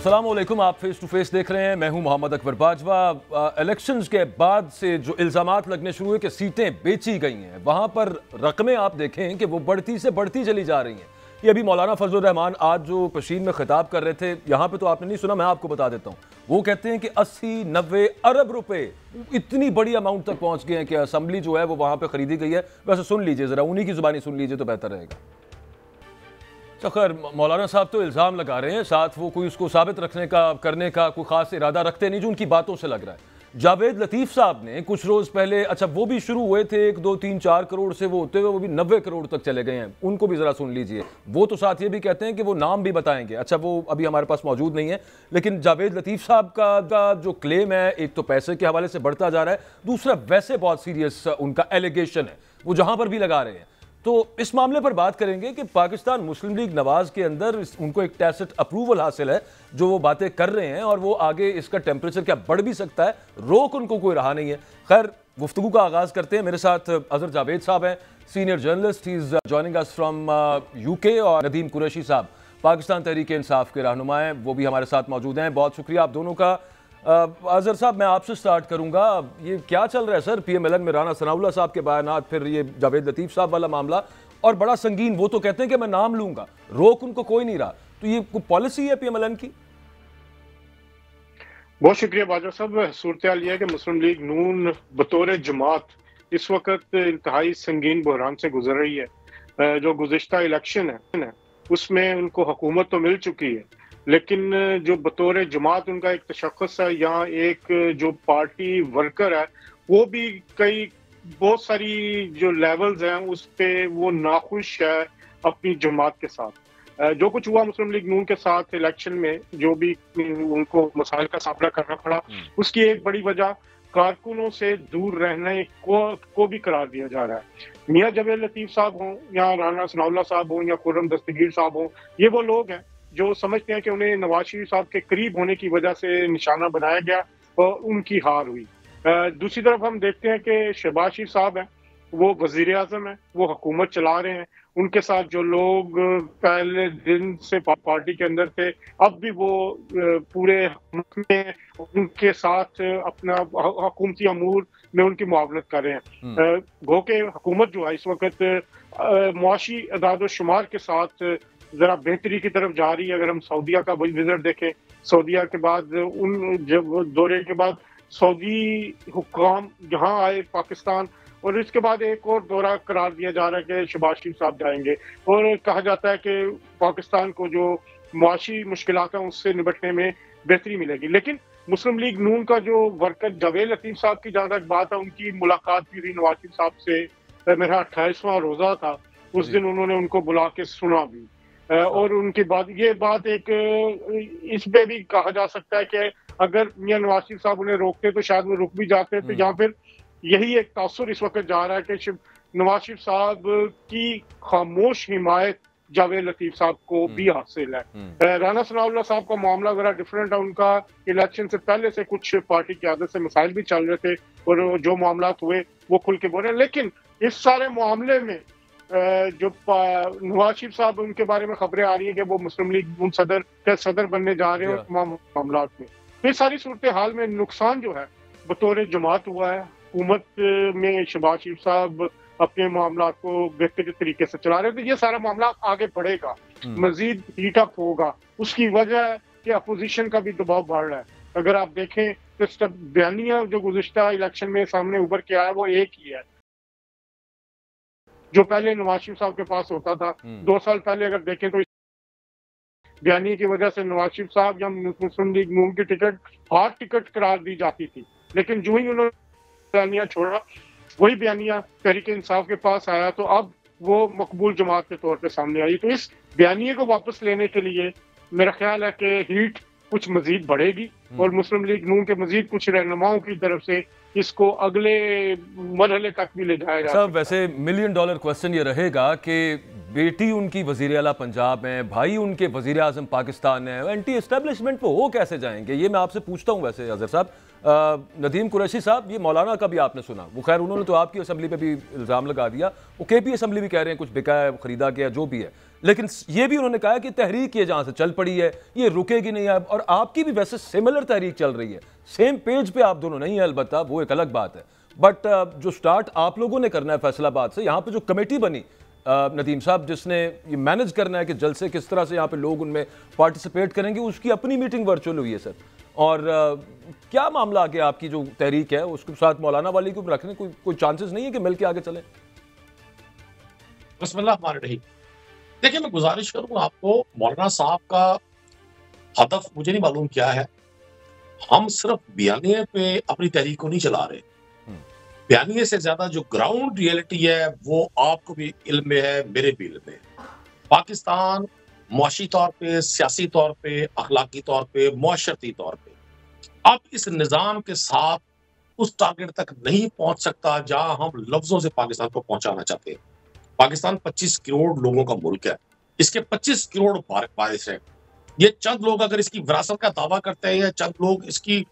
अस्सलाम वालेकुम, आप फेस टू फेस देख रहे हैं। मैं हूं मोहम्मद अकबर बाजवा। इलेक्शंस के बाद से जो इल्ज़ामात लगने शुरू हुए कि सीटें बेची गई हैं, वहां पर रकमें आप देखें कि वो बढ़ती से बढ़ती चली जा रही हैं। ये अभी मौलाना फजलुर रहमान आज जो कशीन में खिताब कर रहे थे, यहाँ पे तो आपने नहीं सुना, मैं आपको बता देता हूँ। वो कहते हैं कि 80-90 अरब रुपए इतनी बड़ी अमाउंट तक पहुंच गए हैं कि असम्बली जो है वो वहां पर खरीदी गई है। वैसे सुन लीजिए जरा, उन्हीं की जुबानी सुन लीजिए तो बेहतर रहेगा। खैर, मौलाना साहब तो इल्ज़ाम लगा रहे हैं, साथ वो कोई उसको साबित रखने का करने का कोई खास इरादा रखते नहीं, जो उनकी बातों से लग रहा है। जावेद लतीफ़ साहब ने कुछ रोज़ पहले, अच्छा वो भी शुरू हुए थे 1, 2, 3, 4 करोड़ से, वो होते हुए वो भी 90 करोड़ तक चले गए हैं। उनको भी ज़रा सुन लीजिए। वो तो साथ ये भी कहते हैं कि वो नाम भी बताएंगे। अच्छा वो अभी हमारे पास मौजूद नहीं है, लेकिन जावेद लतीफ़ साहब का जो क्लेम है, एक तो पैसे के हवाले से बढ़ता जा रहा है, दूसरा वैसे बहुत सीरियस उनका एलिगेशन है, वो जहाँ पर भी लगा रहे हैं। तो इस मामले पर बात करेंगे कि पाकिस्तान मुस्लिम लीग नवाज के अंदर उनको एक टैसिट अप्रूवल हासिल है, जो वो बातें कर रहे हैं, और वो आगे इसका टेम्परेचर क्या बढ़ भी सकता है, रोक उनको कोई रहा नहीं है। खैर, गुफ्तगू का आगाज करते हैं। मेरे साथ अजहर जावेद साहब हैं, senior journalist, he is joining us from UK, और नदीम कुरैशी साहब पाकिस्तान तहरीक इंसाफ के रहनुमा हैं, वो भी हमारे साथ मौजूद हैं। बहुत शुक्रिया आप दोनों का। अजहर साहब, मैं आपसे स्टार्ट करूंगा। ये क्या चल रहा है सर PMLN में? राना सनाउल्लाह साहब के बयानात, फिर ये जावेद लतीफ़ साहब वाला मामला, और बड़ा संगीन, वो तो कहते हैं कि मैं नाम लूंगा, रोक उनको कोई नहीं रहा। तो ये कोई पॉलिसी है PMLN की? बहुत शुक्रिया बाजवा साहब। सूरत हाल यह है कि मुस्लिम लीग नून बतौर जमात इस वक्त इंतहाई संगीन बहरान से गुजर रही है। जो गुज़िश्ता इलेक्शन है उसमें उनको हुकूमत तो मिल चुकी है, लेकिन जो बतौर जमात उनका एक तशख्खुस है, यहाँ एक जो पार्टी वर्कर है वो भी कई बहुत सारी जो लेवल्स हैं उस पे वो नाखुश है अपनी जमात के साथ। जो कुछ हुआ मुस्लिम लीग नून के साथ इलेक्शन में, जो भी उनको मसाइल का सामना करना पड़ा, उसकी एक बड़ी वजह कारकुनों से दूर रहने को भी करार दिया जा रहा है। मियां जावेद लतीफ साहब हों या राना सनाउल्लाह साहब हों या खुर्रम दस्तगीर साहब हों, ये वो लोग हैं जो समझते हैं कि उन्हें नवाज शरीफ साहब के करीब होने की वजह से निशाना बनाया गया और उनकी हार हुई। दूसरी तरफ हम देखते हैं कि शहबाज शरीफ साहब हैं, वो वजीर आजम है, वो हुकूमत चला रहे हैं। उनके साथ जो लोग पहले दिन से पार्टी के अंदर थे, अब भी वो पूरे में उनके साथ अपना हुकूमती अमूर में उनकी मुआवनत कर रहे हैं। गो के हुकूमत जो है इस वक्त मुआशी अदाद शुमार के साथ जरा बेहतरी की तरफ जा रही है। अगर हम सऊदीया का विजिट देखें, सऊदीया के बाद उन जब दौरे के बाद सऊदी हुक्काम यहाँ आए पाकिस्तान, और इसके बाद एक और दौरा करार दिया जा रहा है कि शहबाज शरीफ साहब जाएंगे, और कहा जाता है कि पाकिस्तान को जो मुआशी मुश्किलात हैं उससे निपटने में बेहतरी मिलेगी। लेकिन मुस्लिम लीग नून का जो वर्कर जावेद लतीफ़ साहब की जहाँ तक बात है, उनकी मुलाकात भी हुई नवाज शरीफ साहब से। मेरा 28वां रोजा था, उस दिन उन्होंने उनको बुला के सुना भी, और उनकी बात, ये बात एक इस पे भी कहा जा सकता है कि अगर मियां नवाज शरीफ साहब उन्हें रोकते तो शायद वो रुक भी जाते। तो या फिर यही एक तासुर इस वक्त जा रहा है कि नवाज शरीफ साहब की खामोश हिमायत जावेद लतीफ साहब को भी हासिल है। राना सनाउल्लाह साहब का मामला जरा डिफरेंट है। उनका इलेक्शन से पहले से कुछ पार्टी की आदत से मसाइल भी चल रहे थे, और जो मामला हुए वो खुल के बोले। लेकिन इस सारे मामले में जो नवाज शरीफ साहब, उनके बारे में खबरें आ रही है कि वो मुस्लिम लीग सदर बनने जा रहे हैं, और तमाम मामला में तो इस सारी सूरत हाल में नुकसान जो है बतौर जमात हुआ है। हुकूमत में शहबाज शरीफ साहब अपने मामला को बेहतर तरीके से चला रहे हैं, तो ये सारा मामला आगे बढ़ेगा, मजीद हीट अप होगा। उसकी वजह है कि अपोजिशन का भी दबाव बढ़ रहा है। अगर आप देखें तो बयानिया जो गुज़िश्ता इलेक्शन में सामने उभर के आया वो एक ही है, जो पहले नवाज शरीफ साहब के पास होता था। 2 साल पहले अगर देखें तो बयानी की वजह से नवाज शरीफ साहब या मुस्लिम लीग नून की टिकट हार्ड टिकट करार दी जाती थी, लेकिन जो ही उन्होंने बयानिया छोड़ा, वही बयानिया तहरीक इंसाफ के पास आया, तो अब वो मकबूल जमात के तौर पे सामने आई। तो इस बयानिए को वापस लेने के लिए मेरा ख्याल है कि हीट कुछ मजीद बढ़ेगी, और मुस्लिम लीग नून के मजीद कुछ रहनुमाओं की तरफ से इसको अगले मरहले तक भी ले जाया जाए। वैसे $1 मिलियन क्वेश्चन ये रहेगा कि बेटी उनकी वज़ीर आला पंजाब है, भाई उनके वज़ीर आज़म पाकिस्तान है, एंटी एस्टेब्लिशमेंट वो हो कैसे जाएंगे? ये मैं आपसे पूछता हूँ। वैसे अजहर साहब, नदीम कुरैशी साहब, ये मौलाना का भी आपने सुना, वो खैर उन्होंने तो आपकी असम्बली पे भी इल्ज़ाम लगा दिया, वो KP असम्बली भी कह रहे हैं कुछ बिका है, खरीदा गया, जो भी है। लेकिन ये भी उन्होंने कहा कि तहरीक ये जहां से चल पड़ी है ये रुकेगी नहीं अब, और आपकी भी वैसे सिमिलर तहरीक चल रही है, सेम पेज पे आप दोनों नहीं है, अलबत्ता वो एक अलग बात है। बट जो स्टार्ट आप लोगों ने करना है फैसलाबाद से, यहाँ पे जो कमेटी बनी नदीम साहब, जिसने ये मैनेज करना है कि जलसे किस तरह से यहाँ पे लोग उनमें पार्टिसिपेट करेंगे, उसकी अपनी मीटिंग वर्चुअल हुई है सर। और क्या मामला आगे आपकी जो तहरीक है उसके साथ मौलाना वाली को रखने कोई चांसेस नहीं है कि मिल के आगे चले? बिस्मिल्लाह रहमान रहीम। देखिए, मैं गुजारिश करूंगा आपको, मौलाना साहब का हदफ मुझे नहीं मालूम क्या है। हम सिर्फ बयानिए पे अपनी तहरीक को नहीं चला रहे। बयानिए से ज्यादा जो ग्राउंड रियलिटी है वो आपको भी इल्म में है, मेरे भी इल्म में है। पाकिस्तान मुआशी तौर पे, सियासी तौर पे, अखलाकी तौर पे, मुआशरती तौर पे अब इस निज़ाम के साथ उस टारगेट तक नहीं पहुंच सकता जहां हम लफ्जों से पाकिस्तान को पहुंचाना चाहते हैं। पाकिस्तान 25 करोड़ लोगों का मुल्क है, इसके 25 करोड़ वारिस हैं। ये चंद लोग अगर इसकी विरासत का दावा करते हैं या चंद लोग इसकी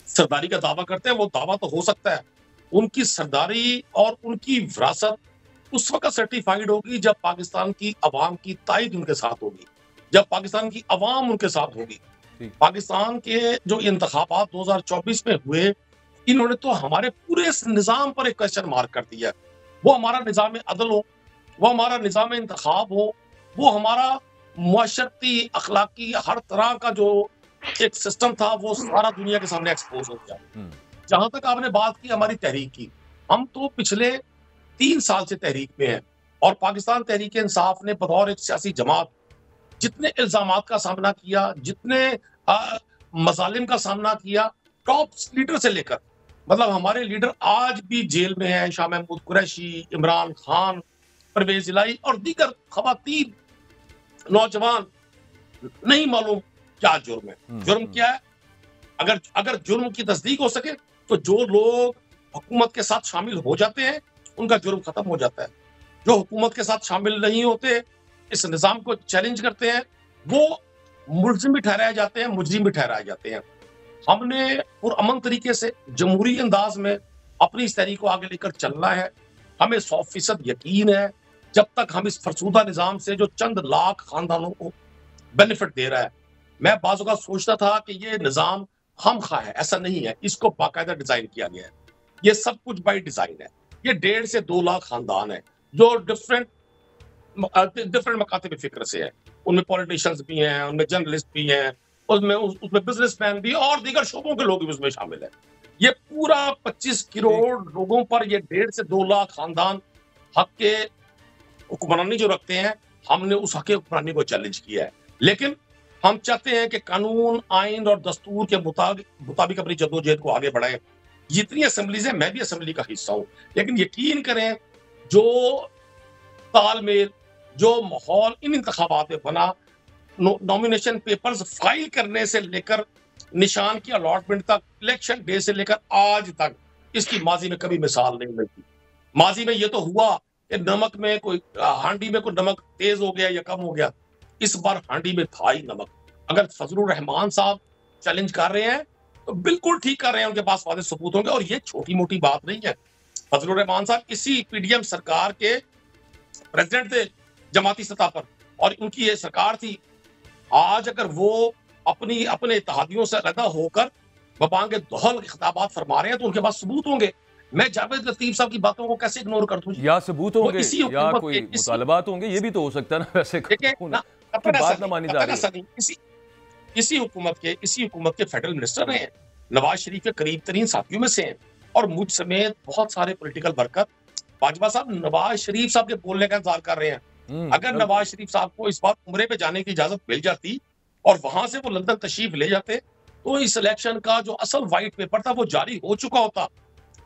सरदारी का दावा करते हैं, वो दावा तो हो सकता है, उनकी सरदारी और उनकी विरासत उस वक्त सर्टिफाइड होगी जब पाकिस्तान की अवाम की तायद उनके साथ होगी, जब पाकिस्तान की अवाम उनके साथ होगी। पाकिस्तान के जो इंतखाबात 2024 में हुए, इन्होंने तो हमारे पूरे इस निजाम पर एक क्वेश्चन मार्क कर दिया। वो हमारा निजाम अदल हो, वो हमारा निजाम इंतखाब हो, वो हमारा मुआशरती अखलाकी हर तरह का जो एक सिस्टम था, वो सारा दुनिया के सामने एक्सपोज हो गया। जहां तक आपने बात की हमारी तहरीक की, हम तो पिछले 3 साल से तहरीक में हैं और पाकिस्तान तहरीक इंसाफ ने बतौर एक सियासी जमात जितने इल्जामात का सामना किया, जितने मजालिम का सामना किया, टॉप लीडर से लेकर, मतलब हमारे लीडर आज भी जेल में हैं, शाह महमूद कुरैशी, इमरान खान, परवेज इलाही और दीगर खवातीन नौजवान, नहीं मालूम क्या जुर्म है। जुर्म क्या है? अगर जुर्म की तस्दीक हो सके तो जो लोग हुकूमत के साथ शामिल हो जाते हैं उनका जुर्म खत्म हो जाता है। जो हुकूमत के साथ शामिल नहीं होते, इस निजाम को चैलेंज करते हैं, वो मुल्जिम भी ठहराए जाते हैं, मुजरिम भी ठहराए जाते हैं। हमने पुरअमन तरीके से जमहूरी अंदाज में अपनी इस तहरीक को आगे लेकर चलना है। हमें 100% यकीन है, जब तक हम इस फरसूदा निजाम से जो चंद लाख खानदानों को बेनिफिट दे रहा है, मैं बाज़ औक़ात सोचता था कि ये निजाम खामखा है, ऐसा नहीं है, इसको बाकायदा डिजाइन किया गया है। ये सब कुछ बाई डिजाइन है। ये 1.5 से 2 लाख खानदान है जो डिफरेंट मकातिब फिक्र से है। उनमें पॉलिटिशियंस भी हैं, उनमें जर्नलिस्ट भी हैं, उसमें बिजनेसमैन भी और दीगर शोबों के लोग भी उसमें शामिल है। ये पूरा 25 करोड़ लोगों पर ये 1.5 से 2 लाख खानदान हक के हुक्मरानी जो रखते हैं, हमने उस हक हुक्मरानी को चैलेंज किया है। लेकिन हम चाहते हैं कि कानून, आइन और दस्तूर के मुताबिक अपनी जद्दोजहद को आगे बढ़ाएं। जितनी असेंबलीज है, मैं भी असेंबली का हिस्सा हूं, लेकिन यकीन करें जो तालमेल, जो माहौल इन इंतखाबात में बना, नॉमिनेशन पेपर्स फाइल करने से लेकर निशान की अलॉटमेंट तक, इलेक्शन डे से लेकर आज तक, इसकी माजी में कभी मिसाल नहीं मिलती। माजी में ये तो हुआ कि नमक में कोई हांडी में कोई नमक तेज हो गया या कम हो गया, इस बार हांडी में था ही नमक। अगर फजलुर रहमान साहब चैलेंज कर रहे हैं तो बिल्कुल ठीक कर रहे हैं, उनके पास वादे सबूत होंगे और ये छोटी मोटी बात नहीं है। फजलुर रहमान साहब इसी पीडीएम सरकार के प्रेसिडेंट थे जमाती सतह पर और उनकी ये सरकार थी। आज अगर वो अपने इत्तेहादियों से अलग होकर बबांगे दोहल खिताबात फरमा रहे हैं तो उनके पास सबूत होंगे। मैं जावेद लतीफ साहब की बातों को कैसे इग्नोर कर दूं? या सबूत होंगे या कोई मुतालबात होंगे, ये भी तो हो सकता है ना। वैसे बात ना मानी जा रही है। इसी हुकूमत के फेडरल मिनिस्टर हैं, नवाज शरीफ के करीब तरीन साथियों में से हैं और मुझ समेत बहुत सारे पॉलिटिकल वर्कर बाजवा साहब नवाज शरीफ साहब के बोलने का इंतजार कर रहे हैं। अगर नवाज शरीफ साहब को इस बार उम्रे पे जाने की इजाजत मिल जाती और वहां से वो लंदन तशरीफ ले जाते तो इस इलेक्शन का जो असल व्हाइट पेपर था वो जारी हो चुका होता।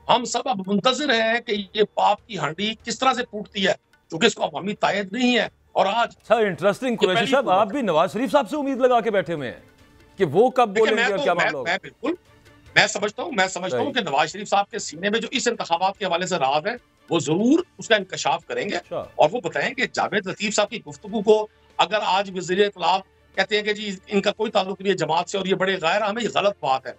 हम सब अब मुंतजिर हैं कि ये पाप की हांडी किस तरह से फूटती है, क्योंकि इसको अवामी तायद नहीं है। और आज इंटरेस्टिंग कुरैशी साहब, आप भी नवाज शरीफ साहब से उम्मीद लगा के बैठे हुए हैं कि वो कब बोलेंगे और क्या मामला होगा? बिल्कुल मैं समझता हूं कि नवाज शरीफ साहब के सीने में जो इस इंतखाबात के हवाले से राज है वो जरूर उसका इंकशाफ करेंगे और वो बताएंगे। जावेद लतीफ साहब की गुफ्तगू को अगर आज वज़ीर इत्तलाफ कहते हैं कि जी इनका कोई ताल्लुक नहीं है जमात से और ये बड़े गैर हमें, ये गलत बात है।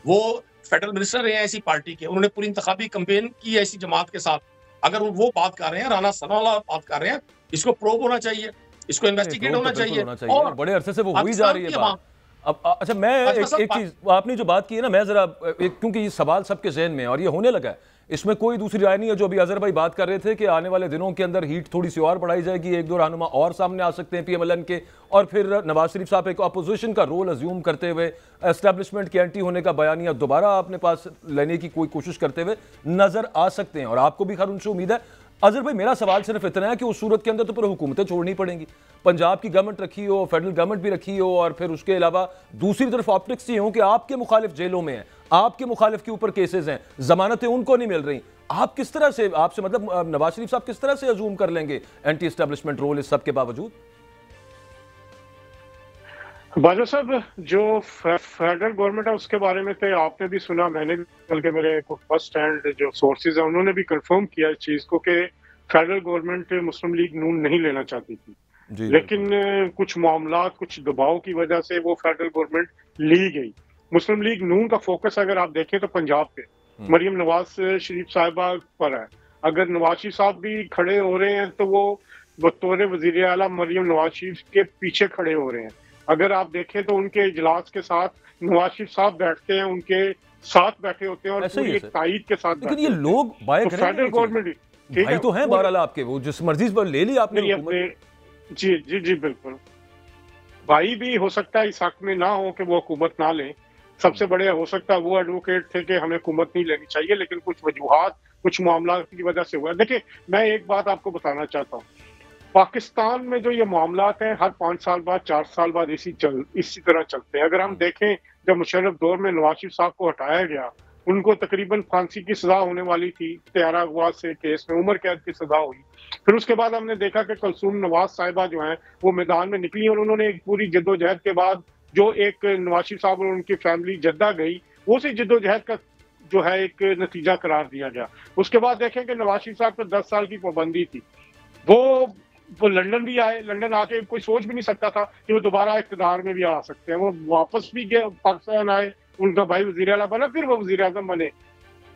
वो फेडरल मिनिस्टर रहे हैं ऐसी पार्टी के, उन्होंने पूरी इंतखाबी कैंपेन की है ऐसी जमात के साथ। अगर वो बात कर रहे हैं, राना सनाउल्लाह बात कर रहे हैं, इसको प्रोब होना चाहिए, इसको इन्वेस्टिगेट होना चाहिए, और बड़े अरसे से वो हुई जा रही है बात। अब अच्छा, मैं एक चीज, आपने जो बात की है ना, मैं जरा क्योंकि ये सवाल सबके ज़हन में है और ये होने लगा है, इसमें कोई दूसरी राय नहीं है। जो अभी अजहर भाई बात कर रहे थे कि आने वाले दिनों के अंदर हीट थोड़ी सी और बढ़ाई जाएगी, एक दो रहनुमा और सामने आ सकते हैं PMLN के, और फिर नवाज शरीफ साहब एक अपोजिशन का रोल अज्यूम करते हुए एस्टैब्लिशमेंट के एंटी होने का बयानिया दोबारा अपने पास लेने की कोई कोशिश करते हुए नजर आ सकते हैं, और आपको भी खैर उनसे उम्मीद है। अजहर भाई, मेरा सवाल सिर्फ इतना है कि उस सूरत के अंदर तो फिर हुकूमतें छोड़नी पड़ेंगी, पंजाब की गवर्नमेंट रखी हो, फेडरल गवर्नमेंट भी रखी हो, और फिर उसके अलावा दूसरी तरफ ऑप्टिक्स ये हो कि आपके मुखालिफ जेलों में हैं, आपके मुखालिफ के ऊपर केसेस हैं, जमानतें उनको नहीं मिल रही। आप किस तरह से, आपसे मतलब नवाज शरीफ साहब किस तरह से अजूम कर लेंगे एंटी एस्टैब्लिशमेंट रोल इस सब के बावजूद? बाजवा साहब, जो फेडरल गवर्नमेंट है उसके बारे में तो आपने भी सुना, मैंने भी, बल्कि मेरे फर्स्ट हैंड जो सोर्सेज हैं उन्होंने भी कंफर्म किया इस चीज को कि फेडरल गवर्नमेंट मुस्लिम लीग नून नहीं लेना चाहती थी, लेकिन कुछ मामला, कुछ दबाव की वजह से वो फेडरल गवर्नमेंट ली गई। मुस्लिम लीग नून का फोकस अगर आप देखें तो पंजाब पे मरियम नवाज शरीफ साहिबा पर है। अगर नवाज शरीफ साहब भी खड़े हो रहे हैं तो वो बतौर वजीर आला मरियम नवाज शरीफ के पीछे खड़े हो रहे हैं। अगर आप देखें तो उनके इजलास के साथ नवाज शरीफ साहब बैठते हैं, उनके साथ बैठे होते हैं और पूरी एक ताईद के साथ। लेकिन ये लोग बाय करें, फेडरल गवर्नमेंट भाई तो हैं बहरहाल आपके, वो जिस मर्जी पर ले ली आपने जी जी जी बिल्कुल, भाई भी हो सकता है इस हक में ना हो कि वो हुकूमत ना लें। सबसे बड़े हो सकता है वो एडवोकेट थे कि हमें हुकूमत नहीं लेनी चाहिए, लेकिन कुछ वजूहात, कुछ मामला की वजह से हुआ। देखिए, मैं एक बात आपको बताना चाहता हूँ, पाकिस्तान में जो ये मामलात हैं हर 5 साल बाद, 4 साल बाद इसी तरह चलते हैं। अगर हम देखें, जब मुशर्रफ दौर में नवाज शरीफ साहब को हटाया गया, उनको तकरीबन फांसी की सजा होने वाली थी, त्यारा अगवा से केस में उम्र कैद की सजा हुई। फिर उसके बाद हमने देखा कि कुलसूम नवाज साहिबा जो हैं वो मैदान में निकली और उन्होंने एक पूरी जद्दोजहद के बाद जो एक नवाज शरीफ साहब और उनकी फैमिली जद्दा गई, वो उसी जद्दोजहद का जो है एक नतीजा करार दिया गया। उसके बाद देखें कि नवाज शरीफ साहब पर 10 साल की पाबंदी थी, वो लंदन भी आए, लंदन आके कोई सोच भी नहीं सकता था कि वो दोबारा इक़्तिदार में भी आ सकते हैं। वो वापस भी गए, पाकिस्तान आए, उनका भाई वज़ीर आला बना, फिर वो वज़ीर आज़म बने।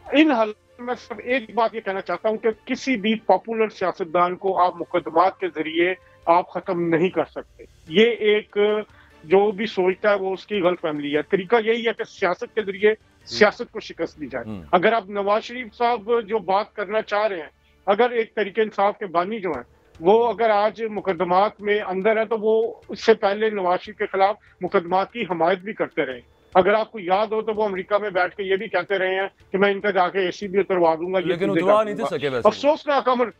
इन हालात में सिर्फ एक बात ये कहना चाहता हूँ कि किसी भी पॉपुलर सियासतदान को आप मुकदमात के जरिए आप खत्म नहीं कर सकते। ये एक जो भी सोचता है वो उसकी गलत फहमी है। तरीका यही है कि सियासत के जरिए सियासत को शिकस्त दी जाए। अगर आप नवाज शरीफ साहब जो बात करना चाह रहे हैं, अगर एक तरीके इंसाफ के बानी जो हैं वो अगर आज मुकदमात में अंदर है, तो वो उससे पहले नवाज शरीफ के खिलाफ मुकदमात की हमायत भी करते रहे। अगर आपको याद हो तो वो अमेरिका में बैठ के ये भी कहते रहे हैं कि मैं इनका जाके AC भी उतरवा दूंगा, लेकिन उतरवा नहीं थे सके वैसे। अफसोसनाक अमर,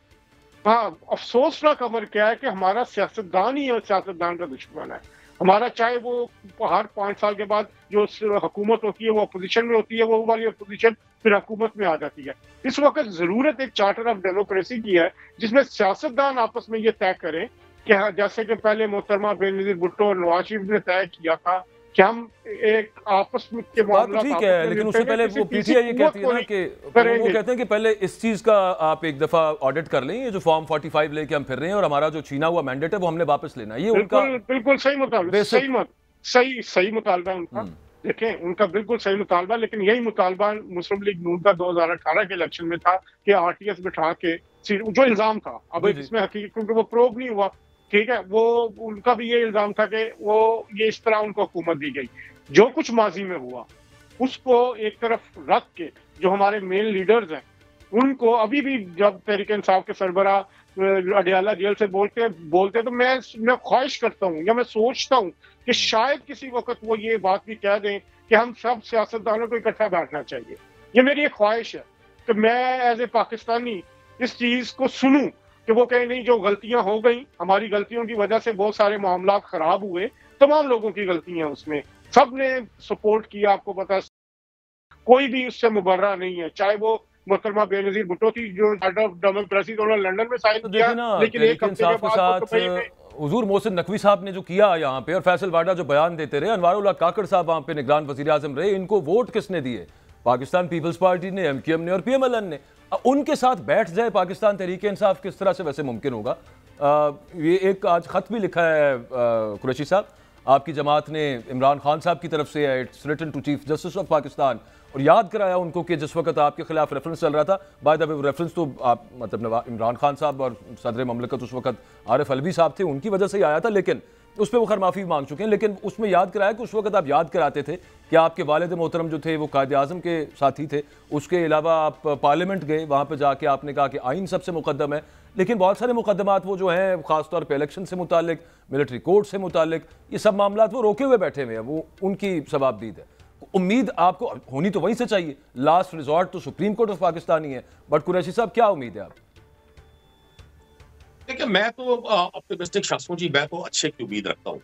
हाँ, अफसोसनाक अमर क्या है कि हमारा सियासतदान ही सियासतदान का दुश्मन है हमारा। चाहे वो हर 5 साल के बाद जो हुकूमत होती है वो अपोजिशन में होती है, वो वाली अपोजिशन फिर हुकूमत में आ जाती है। इस वक्त जरूरत एक चार्टर ऑफ डेमोक्रेसी की है जिसमें सियासतदान आपस में ये तय करें कि जैसे कि पहले मोहतरमा बेनजीर भुट्टो और नवाज शरीफ ने तय किया था कि हम एक आपस में के मामला, ठीक है, लेकिन उससे पहले वो PTI ये कहती है ना कि वो कहते हैं कि पहले इस चीज का आप एक दफा ऑडिट कर लें, ये जो फॉर्म 45 लेके हम फिर रहे हैं और हमारा जो छीना हुआ मैंडेट है वो हमने वापस लेना है। ये उनका बिल्कुल सही मुतालबा, सही मुतालबा है उनका। देखें, उनका बिल्कुल सही मुतालबा, लेकिन यही मुतालबा मुस्लिम लीग नून का 2018 के इलेक्शन में था कि RTS बिठा के जो इल्जाम था, अब इसमें हकीकत क्योंकि वो प्रूव नहीं हुआ, ठीक है, वो उनका भी ये इल्जाम था कि वो ये इस तरह उनको हुकूमत दी गई। जो कुछ माजी में हुआ उसको एक तरफ रख के जो हमारे मेन लीडर्स हैं उनको अभी भी जब तहरीक इंसाफ के सरबरा अडियाला जेल से बोलते तो मैं ख्वाहिश करता हूँ या मैं सोचता हूँ कि शायद किसी वक्त वो ये बात भी कह दें कि हम सब सियासतदानों को इकट्ठा बैठना चाहिए। ये मेरी एक ख्वाहिश है कि मैं एज ए पाकिस्तानी इस चीज को सुनूं कि वो कहें नहीं, जो गलतियां हो गई, हमारी गलतियों की वजह से बहुत सारे मामला खराब हुए, तमाम लोगों की गलतियां उसमें, सब ने सपोर्ट किया, आपको पता, कोई भी उससे मुबर्रा नहीं है। चाहे वो मोहतरमा बेनजीर भुट्टो थी जो चार्टर ऑफ डेमोक्रेसी तो उन्होंने लंदन में साइन किया, लेकिन एक हफ्ते के बाद हुजूर मोहसिन नकवी साहब ने जो किया यहाँ पे और फैसल वाडा जो बयान देते रहे, अनवारुल्लाह काकड़ साहब वहाँ पे निगरान वज़ीर आज़म रहे, इनको वोट किसने दिए? पाकिस्तान पीपल्स पार्टी ने, MQM ने और PMLN ने। उनके साथ बैठ जाए पाकिस्तान तहरीक इंसाफ, किस तरह से वैसे मुमकिन होगा? ये एक आज खत भी लिखा है कुरैशी साहब, आपकी जमात ने इमरान खान साहब की तरफ से it's written to chief justice of Pakistan और याद कराया उनको कि जिस वक्त आपके खिलाफ रेफरेंस चल रहा था, बाय द वे रेफरेंस तो आप मतलब इमरान खान साहब और सदर ममलकत उस वक्त आरिफ अलवी साहब थे, उनकी वजह से ही आया था, लेकिन उस पर वो खैर माफ़ी मांग चुके हैं। लेकिन उसमें याद कराया कि उस वक्त आप याद कराते थे कि आपके वालिद मोहतरम जो थे वो कायद आज़म के साथी थे, उसके अलावा आप पार्लियामेंट गए, वहाँ पर जाके आपने कहा कि आइन सबसे मुकद्दम है, लेकिन बहुत सारे मुकदमात वो जो हैं ख़ासतौर पर इलेक्शन से मुतालिक, मिलिट्री कोर्ट से मुतालिक, ये सब मामला वो रोके हुए बैठे हुए हैं, वो उनकी सवाबदीद है। उम्मीद आपको होनी तो वहीं से चाहिए, लास्ट रिजॉर्ट तो सुप्रीम कोर्ट ऑफ पाकिस्तान ही है, बट कुरैशी साहब क्या उम्मीद है आप? देखिए, मैं तो ऑप्टिमिस्टिक शख्स हूं जी, मैं तो अच्छे की उम्मीद रखता हूं।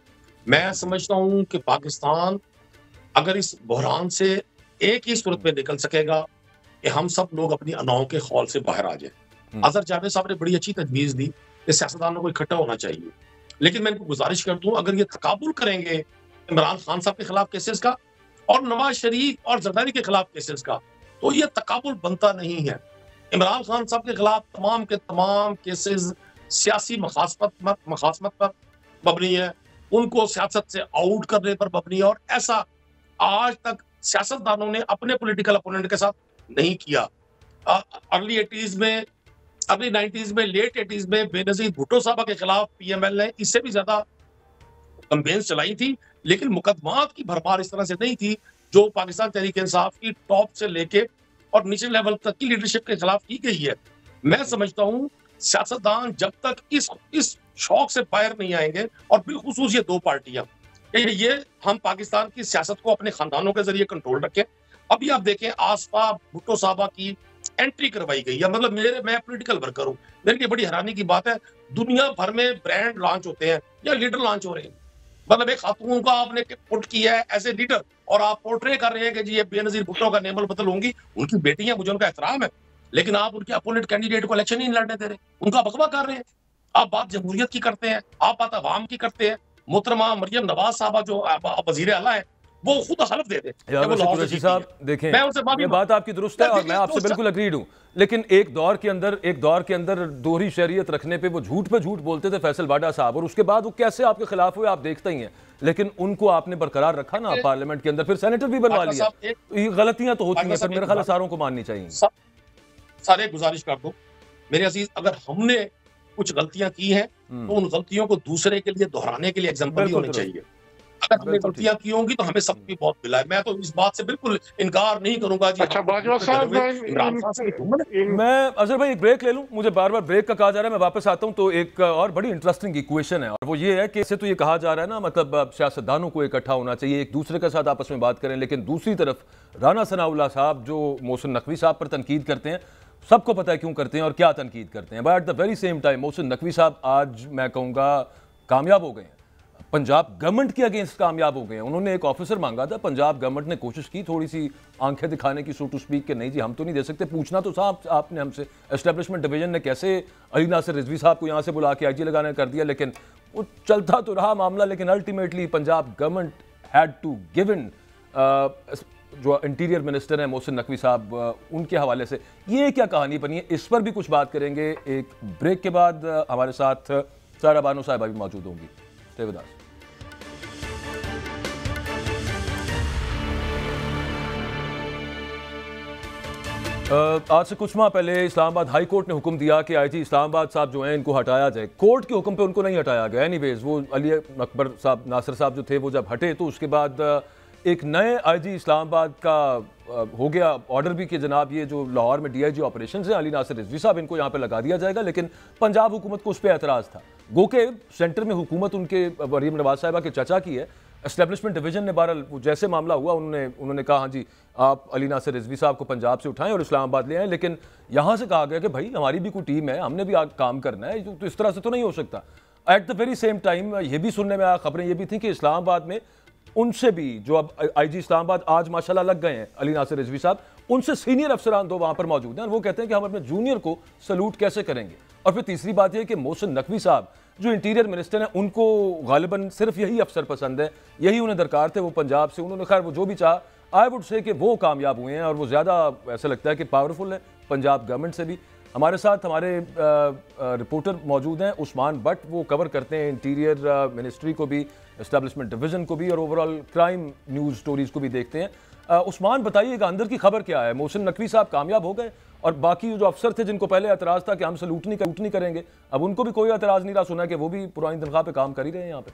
मैं समझता हूं कि पाकिस्तान अगर इस बहरान से एक ही सूरत में निकल सकेगा कि हम सब लोग अपनी अनाओं के खौल से बाहर आ जाए। अजहर जावेद साहब ने बड़ी अच्छी तजवीज दी कि सियासतदानों को इकट्ठा होना चाहिए, लेकिन मैं इनको गुजारिश कर दूं, अगर ये तकाबुल करेंगे इमरान खान साहब के खिलाफ केसेस का और नवाज शरीफ और जरदारी के खिलाफ केसेस का, तो ये तकाबुल बनता नहीं है। इमरान खान साहब के खिलाफ तमाम के तमाम केसेस सियासी मखासमत पर मबनी है, उनको सियासत से आउट करने पर मबनी है, और ऐसा आज तक सियासतदानों ने अपने पॉलिटिकल अपोनेंट के साथ नहीं किया। अर्ली 80s में, अर्ली 90s में, लेट 80s में बेनजीर भुट्टो साहब के खिलाफ पीएमएल ने इससे भी ज्यादा कैंपेन्स चलाई थी, लेकिन मुकदमात की भरमार इस तरह से नहीं थी जो पाकिस्तान तहरीक इंसाफ की टॉप से लेके और नीचे लेवल तक की लीडरशिप के खिलाफ की गई है। मैं समझता हूं सियासतदान जब तक इस शौक से बाहर नहीं आएंगे, और बिलखुसूस ये दो पार्टियां, ये हम पाकिस्तान की सियासत को अपने खानदानों के जरिए कंट्रोल रखें। अभी आप देखें, आसपा भुट्टो साहबा की एंट्री करवाई गई है, मतलब मैं पॉलिटिकल वर्कर हूं, मेरे लिए बड़ी हैरानी की बात है, दुनिया भर में ब्रांड लॉन्च होते हैं या लीडर लॉन्च हो रहे हैं, मतलब एक खातून का आपने पुट किया है एज ए लीडर और आप पोर्ट्रे कर रहे हैं कि जी ये बेनजीर भुट्टो का नेमल बदल होंगी, उनकी बेटियां, मुझे उनका एहतराम है, लेकिन आप उनके अपोनेंट कैंडिडेट को इलेक्शन नहीं लड़ने दे रहे, उनका बकवा कर रहे हैं। आप बात जमहूरियत की करते हैं, आप बात अवाम की करते हैं। मोहतरमा मरियम नवाज साहबा जो वजीर आला है, वो खुद हलफ दे दे। साहब देखें, ये बात आपकी दुरुस्त है और मैं आपसे बिल्कुल अग्रीड हूं, लेकिन एक दौर के अंदर दोहरी शरीयत रखने पे झूठ बोलते थे फैसल बाडा साहब, और उसके बाद वो कैसे आपके खिलाफ हुए आप देखते ही हैं, लेकिन उनको आपने बरकरार रखा ना पार्लियामेंट के अंदर, फिर सेनेटर भी बनवा लिया। ये गलतियां तो होती हैं, फिर मेरे ख्याल सारों को माननी चाहिए। सारे गुजारिश कर दो मेरे अजीज, अगर हमने कुछ गलतियां की हैं तो उन गलतियों को दूसरे के लिए दोहराने के लिए एग्जाम्पल होनी चाहिए। अगर हमने गलतियां की होंगी तो हमें सबकी बहुत मिला है, मैं तो इस बात से बिल्कुल इनकार नहीं करूंगा जी। अच्छा बाजवा साहब, मैं अजहर भाई एक ब्रेक ले लूं, मुझे बार बार ब्रेक का कहा जा रहा है, मैं वापस आता हूं। तो एक और बड़ी इंटरेस्टिंग इक्वेशन है, और वो ये है कि इससे तो ये कहा जा रहा है ना, मतलब सियासतदानों को इकट्ठा होना चाहिए, एक दूसरे के साथ आपस में बात करें, लेकिन दूसरी तरफ राना सनाउल्लाह साहब जो मोहसिन नकवी साहब पर तनकीद करते हैं, सबको पता है क्यों करते हैं और क्या तनकीद करते हैं, but at the very same time Mohsin Naqvi साहब आज मैं कहूँगा कामयाब हो गए हैं, पंजाब गवर्नमेंट के अगेंस्ट कामयाब हो गए हैं। उन्होंने एक ऑफिसर मांगा था, पंजाब गवर्नमेंट ने कोशिश की थोड़ी सी आंखें दिखाने की, सो टू स्पीक, कि नहीं जी हम तो नहीं दे सकते, पूछना तो साहब आपने हमसे। एस्टेब्लिशमेंट डिवीजन ने कैसे अली नासिर रिजवी साहब को यहाँ से बुला के आईजी लगाने कर दिया, लेकिन वो चलता तो रहा मामला, लेकिन ultimately Punjab government had to give in जो इंटीरियर मिनिस्टर हैं मोहसिन नकवी साहब, उनके हवाले से ये क्या कहानी बनी है, इस पर भी कुछ बात करेंगे। एक ब्रेक के बाद हमारे साथ सारा बानो साहिबा भी मौजूद होंगी। Stay with us. आज से कुछ माह पहले इस्लामाबाद हाई कोर्ट ने हुक्म दिया कि आईजी इस्लामाबाद साहब जो हैं इनको हटाया जाए। कोर्ट के हुक्म पे उनको नहीं हटाया गया। एनीवेज वो अली अकबर साहब नासिर साहब जो थे वो जब हटे तो उसके बाद एक नए आईजी इस्लामाबाद का हो गया ऑर्डर भी कि जनाब ये जो लाहौर में डीआईजी ऑपरेशन है अली नासिर रिजवी साहब इनको यहाँ पे लगा दिया जाएगा, लेकिन पंजाब हुकूमत को उस पर एतराज़ था। गो के सेंटर में हुकूमत उनके मरियम नवाज साहिबा के चचा की है। एस्टेब्लिशमेंट डिवीजन ने बहरहाल जैसे मामला हुआ उन्होंने कहा हाँ जी आप अली नासिर रिजवी साहब को पंजाब से उठाएं और इस्लामाबाद ले आएँ, लेकिन यहाँ से कहा गया कि भाई हमारी भी कोई टीम है, हमने भी काम करना है, तो इस तरह से तो नहीं हो सकता। At the very same time ये भी सुनने में आया, खबरें ये भी थी कि इस्लामाबाद में उनसे भी जो अब आईजी इस्लामाबाद आज माशाल्लाह लग गए हैं अली नासिर रिजवी साहब, उनसे सीनियर अफसरान दो वहाँ पर मौजूद हैं और वो कहते हैं कि हम अपने जूनियर को सलूट कैसे करेंगे। और फिर तीसरी बात यह कि मोहसिन नकवी साहब जो इंटीरियर मिनिस्टर हैं उनको गालिबन सिर्फ यही अफसर पसंद है, यही उन्हें दरकार थे, वो पंजाब से उन्होंने खैर वो जो भी चाहा, आई वुड से कि वो कामयाब हुए हैं और वो ज़्यादा ऐसा लगता है कि पावरफुल है पंजाब गवर्नमेंट से भी। हमारे साथ हमारे रिपोर्टर मौजूद हैं उस्मान बट, वो कवर करते हैं इंटीरियर मिनिस्ट्री को भी, एस्टैब्लिशमेंट डिवीजन को भी और ओवरऑल क्राइम न्यूज़ स्टोरीज को भी देखते हैं। उस्मान बताइएगा अंदर की खबर क्या है? मोहसिन नकवी साहब कामयाब हो गए और बाकी जो अफसर थे जिनको पहले एतराज़ था कि हमसे लूट नहीं करेंगे, अब उनको भी कोई एतराज़ नहीं रहा, सुना कि वो भी पुरानी तनख्वाह पे काम कर ही रहे हैं यहाँ पे।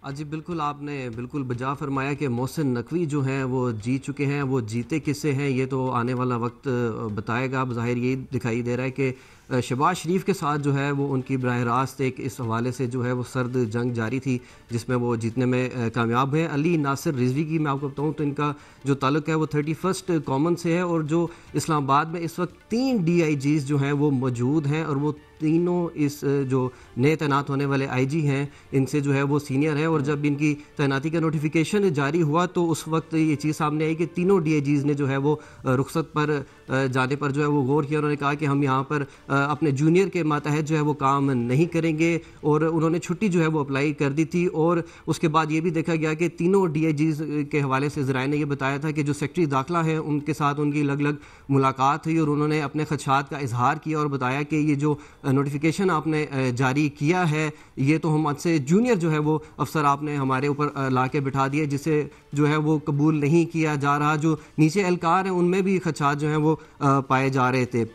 जी बिल्कुल, आपने बिल्कुल बजा फरमाया कि मोहसिन नकवी जो हैं वो जीत चुके हैं। वो जीते किससे हैं ये तो आने वाला वक्त बताएगा। ज़ाहिर यही दिखाई दे रहा है कि शहबाज शरीफ के साथ जो है वो उनकी बराह रास्त एक इस हवाले से जो है वो सर्द जंग जारी थी जिसमें वो जीतने में कामयाब हैं। अली नासिर रिजवी की मैं आपको बताऊं तो इनका जो ताल्लुक है वो 31st कॉमन से है और जो इस्लामाबाद में इस वक्त 3 DIGs जो हैं वो मौजूद हैं और वो तीनों इस जो नए तैनात होने वाले IG हैं इनसे जो है वो सीनियर हैं। और जब इनकी तैनाती का नोटिफिकेशन जारी हुआ तो उस वक्त ये चीज़ सामने आई कि तीनों DIGs ने जो है वो रुखसत पर जाने पर जो है वो गौर किया। उन्होंने कहा कि हम यहाँ पर अपने जूनियर के मातहत जो है वो काम नहीं करेंगे और उन्होंने छुट्टी जो है वो अप्लाई कर दी थी। और उसके बाद ये भी देखा गया कि तीनों DIGs के हवाले से ज़राए ने ये बताया था कि जो सेक्रेटरी दाखिला है उनके साथ उनकी अलग अलग मुलाकात हुई और उन्होंने अपने खदशात का इजहार किया और बताया कि ये जो नोटिफिकेशन आपने जारी किया है ये तो हम से जूनियर जो है वो अफसर आपने हमारे ऊपर ला के बिठा दिया जिसे जो है वो कबूल नहीं किया जा रहा। जो नीचे एहलकार हैं उनमें भी खदशात जो हैं वो पाए जा रहे थे।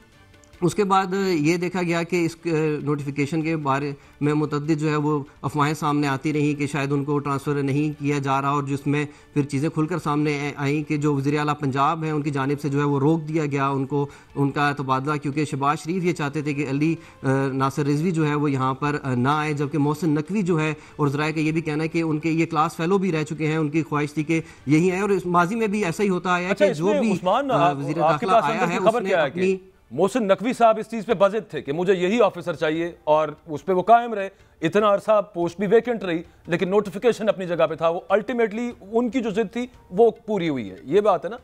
उसके बाद ये देखा गया कि इस नोटिफिकेशन के बारे में मुतअद्दिद जो है वो अफवाहें सामने आती रहीं कि शायद उनको ट्रांसफ़र नहीं किया जा रहा और जिसमें फिर चीज़ें खुलकर सामने आई कि जो वज़ीर आला पंजाब हैं उनकी जानिब से जो है वो रोक दिया गया उनको उनका तबादला, क्योंकि शहबाज शरीफ ये चाहते थे कि अली नासिर रिजवी जो है वो यहाँ पर ना आए, जबकि मोहसिन नकवी जो है और ज़राए का ये भी कहना है कि उनके ये क्लास फेलो भी रह चुके हैं, उनकी ख्वाहिश थी कि यही है। और इस माजी में भी ऐसा ही होता आया कि जो भी वज़ीर दाखिला आया है उसने अपनी मोहसिन नकवी साहब इस चीज़ पे बजिद थे कि मुझे यही ऑफिसर चाहिए और उस पर वो कायम रहे। इतना अरसा पोस्ट भी वैकेंट रही लेकिन नोटिफिकेशन अपनी जगह पे था। वो अल्टीमेटली उनकी जो जिद थी वो पूरी हुई है, ये बात है ना?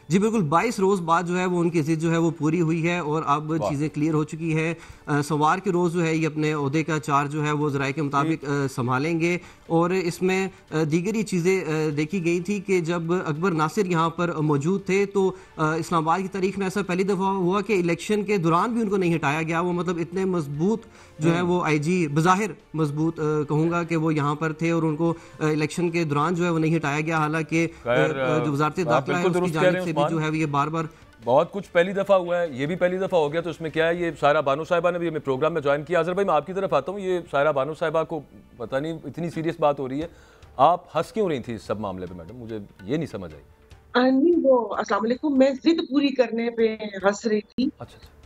जी बिल्कुल, 22 रोज़ बाद जो है वो उनकी जिद जो है वो पूरी हुई है और अब चीज़ें क्लियर हो चुकी है। सोमवार के रोज़ जो है ये अपने ओहदे का चार्ज जो है वो ज़राए के मुताबिक संभालेंगे। और इसमें दीगर ये चीज़ें देखी गई थी कि जब अकबर नासिर यहाँ पर मौजूद थे तो इस्लामाबाद की तारीख में ऐसा पहली दफ़ा हुआ कि इलेक्शन के दौरान भी उनको नहीं हटाया गया। वो मतलब इतने मजबूत जो है वो IG बज़ाहिर मजबूत कहूँगा कि वो यहाँ पर थे और उनको इलेक्शन के दौरान जो है वो नहीं हटाया गया। हालांकि जो वज़ारत दाखिला है उसकी जानिब से भी जो है ये बार बार बहुत कुछ पहली दफ़ा हुआ है, ये भी पहली दफ़ा हो गया। तो इसमें क्या है, ये सायरा बानो साहिबा ने भी हमें प्रोग्राम में ज्वाइन किया। अज़र भाई मैं आपकी तरफ आता हूँ, ये सायरा बानो साहिबा को पता नहीं इतनी सीरियस बात हो रही है, आप हंस क्यों रही थी इस सब मामले पे मैडम? मुझे ये नहीं समझ आई। नहीं वो अस्सलाम वालेकुम, मैं जिद पूरी करने पे हंस रही थी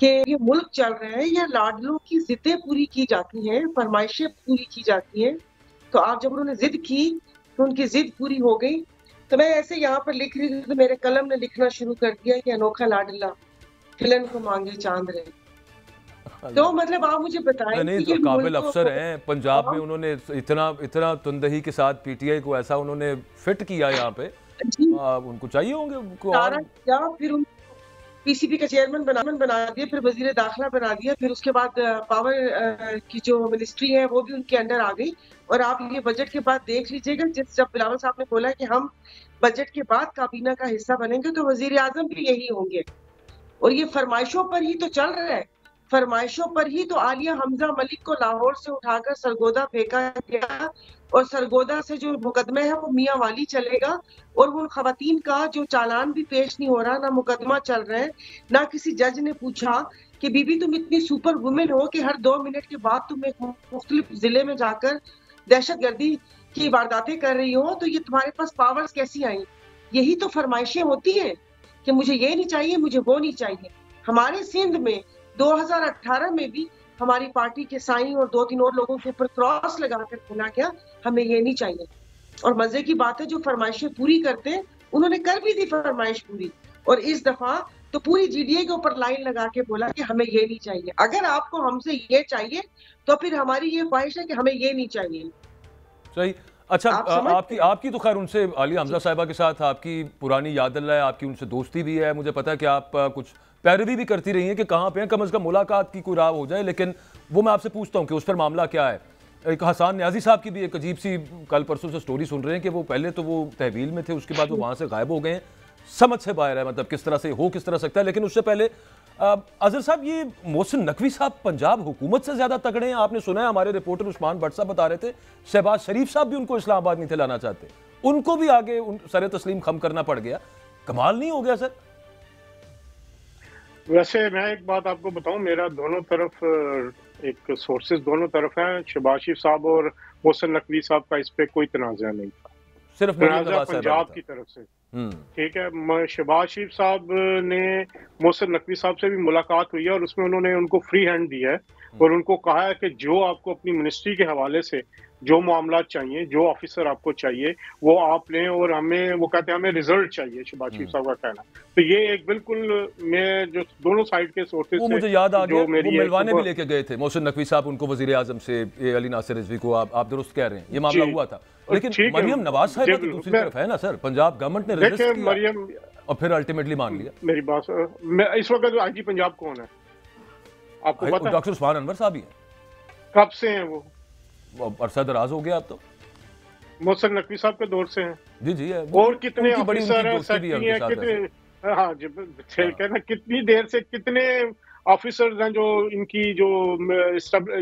कि ये मुल्क चल रहा है या लाडलों की जिद्दें पूरी की जाती हैं, फरमाइशें पूरी की जाती हैं। तो आप जब उन्होंने जिद की तो उनकी जिद पूरी हो गई। तो मैं ऐसे यहाँ पर लिख रही थी तो मेरे कलम ने लिखना शुरू कर दिया कि अनोखा लाडला खिलन को मांगे चांद रहे। तो मतलब आप मुझे बताएं नहीं, कि तो काबिल अफसर हैं पंजाब में, उन्होंने इतना तुंदही के साथ PTI को ऐसा उन्होंने फिट किया यहाँ पे, उनको चाहिए होंगे उनको और क्या फिर PCB का चेयरमैन बना दिया, फिर वजीर दाखिला बना दिया, फिर उसके बाद पावर की जो मिनिस्ट्री है वो भी उनके अंडर आ गई। और आप ये बजट के बाद देख लीजिएगा, जब बिलावल साहब ने बोला कि हम बजट के बाद काबीना का हिस्सा बनेंगे तो वजीर आजम भी यही होंगे। और ये फरमाइशों पर ही तो चल रहा है, फरमाइशों पर ही तो आलिया हमजा मलिक को लाहौर से उठाकर सरगोदा फेंका गया और सरगोदा से जो मुकदमा है वो मियां वाली चलेगा। और उन खवातीन का जो चालान भी पेश नहीं हो रहा, ना मुकदमा चल रहा है, ना किसी जज ने पूछा कि बीबी तुम इतनी सुपर वुमेन हो कि हर 2 मिनट के बाद तुम एक मुख्तलिफ जिले में जाकर दहशतगर्दी की वारदातें कर रही हो, तो ये तुम्हारे पास पावर्स कैसी आई? यही तो फरमाइशें होती हैं कि मुझे ये नहीं चाहिए, मुझे वो नहीं चाहिए। हमारे सिंध में 2018 में भी हमारी पार्टी के साईं और 2-3 और लोगों के ऊपर क्रॉस लगाकर बोला गया हमें ये नहीं चाहिए। और मजे की बात है जो फरमाइशें पूरी करते हैं उन्होंने कर भी दी फरमाइश पूरी, और इस दफा तो पूरी GDA के ऊपर लाइन लगा के बोला कि हमें ये नहीं चाहिए। अगर आपको हमसे ये चाहिए तो फिर हमारी ये ख्वाहिश है कि हमें ये नहीं चाहिए। सही। अच्छा, आपकी तो खैर उनसे आलिया हमजा साहिबा के साथ आपकी पुरानी यादल्ला है, आपकी उनसे दोस्ती भी है, मुझे पता है कि आप कुछ पैरवी भी करती रही हैं कि कहाँ पे हैं, कम अज़ कम मुलाकात की कोई राह हो जाए। लेकिन वो मैं आपसे पूछता हूँ कि उस पर मामला क्या है। एक हसन न्याजी साहब की भी एक अजीब सी कल परसों से स्टोरी सुन रहे हैं कि वो पहले तो वो तहवील में थे, उसके बाद वो वहाँ से गायब हो गए हैं, समझ से बाहर है, मतलब किस तरह से हो किस तरह सकता है। लेकिन उससे पहले अजहर साहब, ये मोहसिन नकवी साहब पंजाब हुकूमत से ज्यादा तगड़े हैं? आपने सुना है, हमारे रिपोर्टर उस्मान भट्ट साहब बता रहे थे शहबाज शरीफ साहब भी उनको इस्लामाबाद नहीं थे लाना चाहते, उनको भी आगे सर तस्लीम खम करना पड़ गया। कमाल नहीं हो गया सर? वैसे मैं एक बात आपको बताऊं, मेरा दोनों तरफ एक सोर्सेज दोनों तरफ हैं। शहबाज शरीफ साहब और मोहसिन नकवी साहब का इस पे कोई तनाज़ा नहीं था, सिर्फ तनाज़ा पंजाब की तरफ से। ठीक है, शहबाज शरीफ साहब ने मोहसिन नकवी साहब से भी मुलाकात हुई है और उसमें उन्होंने उनको फ्री हैंड दिया है और उनको कहा है कि जो आपको अपनी मिनिस्ट्री के हवाले से जो मामला चाहिए, जो ऑफिसर आपको चाहिए, वो आप लें और हमें, वो कहते हैं हमें रिजल्ट चाहिए, शहबाज शरीफ साहब का कहना। तो ये एक बिल्कुल, मैं जो दोनों साइड के सोर्सेज से मुझे याद आ गया, वो मिलवाने भी लेके गए थे मोहसिन नकवी साहब उनको वजीर आजम से, अली नासिर रिजवी को। आप दुरुस्त कह रहे हैं, ये मामला हुआ था, लेकिन मरियम नवाज साहिबा तो दूसरी तरफ है ना सर। पंजाब गवर्नमेंट ने रेजिस्ट किया मरियम और फिर अल्टीमेटली मान लिया। मेरी बात, इस वक्त आईजी पंजाब कौन है आपको पता है? डॉक्टर उस्मान अनवर साहब ही हैं। कब से हैं वो? अरसा दराज हो गया अब तो। मोहसिन नकवी साहब के दौर से हैं। जी जी है। और कितने ऑफिसर हैं, सेक्रेटरी हैं, कितने, हाँ जी कहना, कितनी देर से कितने ऑफिसर्स हैं जो इनकी जो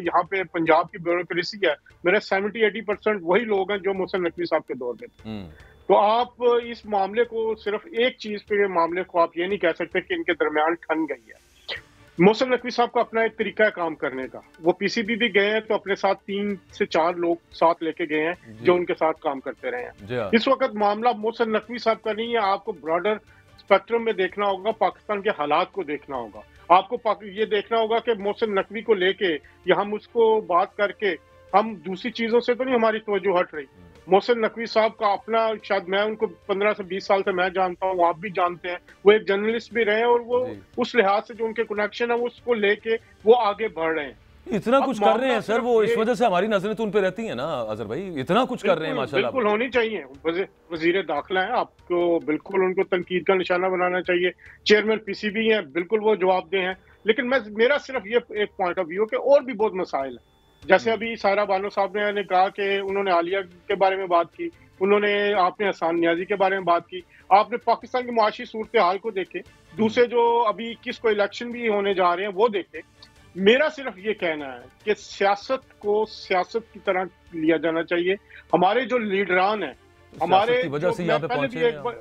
यहाँ पे पंजाब की ब्यूरोक्रेसी है, मेरा 70-80% वही लोग हैं जो मोहसिन नकवी साहब के दौर में। तो आप इस मामले को, सिर्फ एक चीज पे मामले को आप ये नहीं कह सकते कि इनके दरमियान ठन गई है। मोहसिन नकवी साहब का अपना एक तरीका है काम करने का। वो पीसीबी भी गए हैं तो अपने साथ 3 से 4 लोग साथ लेके गए हैं जो उनके साथ काम करते रहे हैं। इस वक्त मामला मोहसिन नकवी साहब का नहीं है, आपको ब्रॉडर स्पेक्ट्रम में देखना होगा, पाकिस्तान के हालात को देखना होगा। आपको ये देखना होगा कि मोहसिन नकवी को लेके या हम उसको बात करके हम दूसरी चीजों से तो नहीं हमारी तवज्जो हट रही। मोहसिन नकवी साहब का अपना, शायद मैं उनको 15 से 20 साल से मैं जानता हूँ, आप भी जानते हैं, वो एक जर्नलिस्ट भी रहे और वो उस लिहाज से जो उनके कनेक्शन है वो उसको लेके वो आगे बढ़ रहे हैं। इतना कुछ कर रहे हैं सर वो, इस वजह से हमारी नजरें तो उन पे रहती हैं ना अजहर भाई, इतना कुछ कर रहे हैं माशाल्लाह। बिल्कुल होनी चाहिए, वजीर दाखिला है, आपको बिल्कुल उनको तनकीद का निशाना बनाना चाहिए। चेयरमैन पीसीबी हैं, बिल्कुल वो जवाबदेह हैं। लेकिन मेरा सिर्फ ये एक पॉइंट ऑफ व्यू कि और भी बहुत मसाइल है। जैसे अभी सायरा बानो साहब ने कहा कि उन्होंने आलिया के बारे में बात की, आपने हसन नियाजी के बारे में बात की, आपने पाकिस्तान की मुआशी सूरत हाल को देखे, दूसरे जो अभी 21 को इलेक्शन भी होने जा रहे हैं वो देखे। मेरा सिर्फ ये कहना है कि सियासत को सियासत की तरह लिया जाना चाहिए। हमारे जो लीडरान हैं, हमारे वजह से यहाँ पे पहुंचे हैं,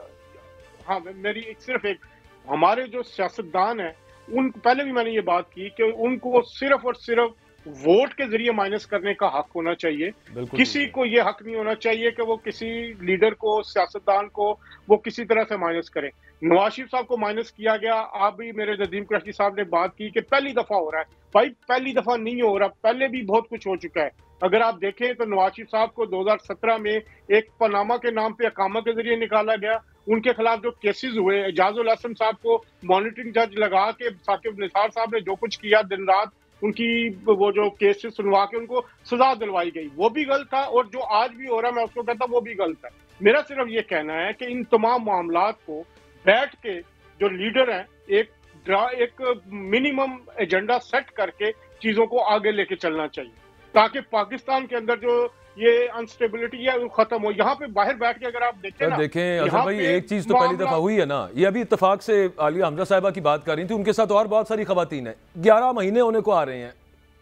हाँ मेरी सिर्फ एक, हमारे जो सियासतदान हैं उन, पहले भी मैंने ये बात की कि उनको सिर्फ और सिर्फ वोट के जरिए माइनस करने का हक होना चाहिए। किसी को ये हक नहीं होना चाहिए कि वो किसी लीडर को, सियासतदान को वो किसी तरह से माइनस करे। नवाज शरीफ साहब को माइनस किया गया। आप भी, मेरे नदीम कुरैशी साहब ने बात की कि पहली दफा हो रहा है। भाई पहली दफा नहीं हो रहा, पहले भी बहुत कुछ हो चुका है। अगर आप देखें तो नवाज शरीफ साहब को 2017 में एक पनामा के नाम पे अकामा के जरिए निकाला गया। उनके खिलाफ जो केसेस हुए, एजाजुल हसन साहब को मॉनिटरिंग जज लगा के साकिब निसार साहब ने जो कुछ किया, दिन रात उनकी वो जो केसेस सुनवा के उनको सजा दिलवाई गई, वो भी गलत था। और जो आज भी हो रहा है मैं उसको कहता वो भी गलत है। मेरा सिर्फ ये कहना है कि इन तमाम मामलात को बैठ के जो लीडर हैं एक मिनिमम एजेंडा सेट करके चीजों को आगे लेके चलना चाहिए, ताकि पाकिस्तान के अंदर जो ये अनस्टेबिलिटी है वो खत्म हो। यहाँ पे बाहर बैठ के अगर आप देखें ना, देखें अजहर भाई, एक चीज तो पहली दफा हुई है ना, ये अभी इत्तेफाक से आलिया हमजा साहिबा की बात कर रही थी, उनके साथ और बहुत सारी खवातीन है, 11 महीने होने को आ रहे हैं,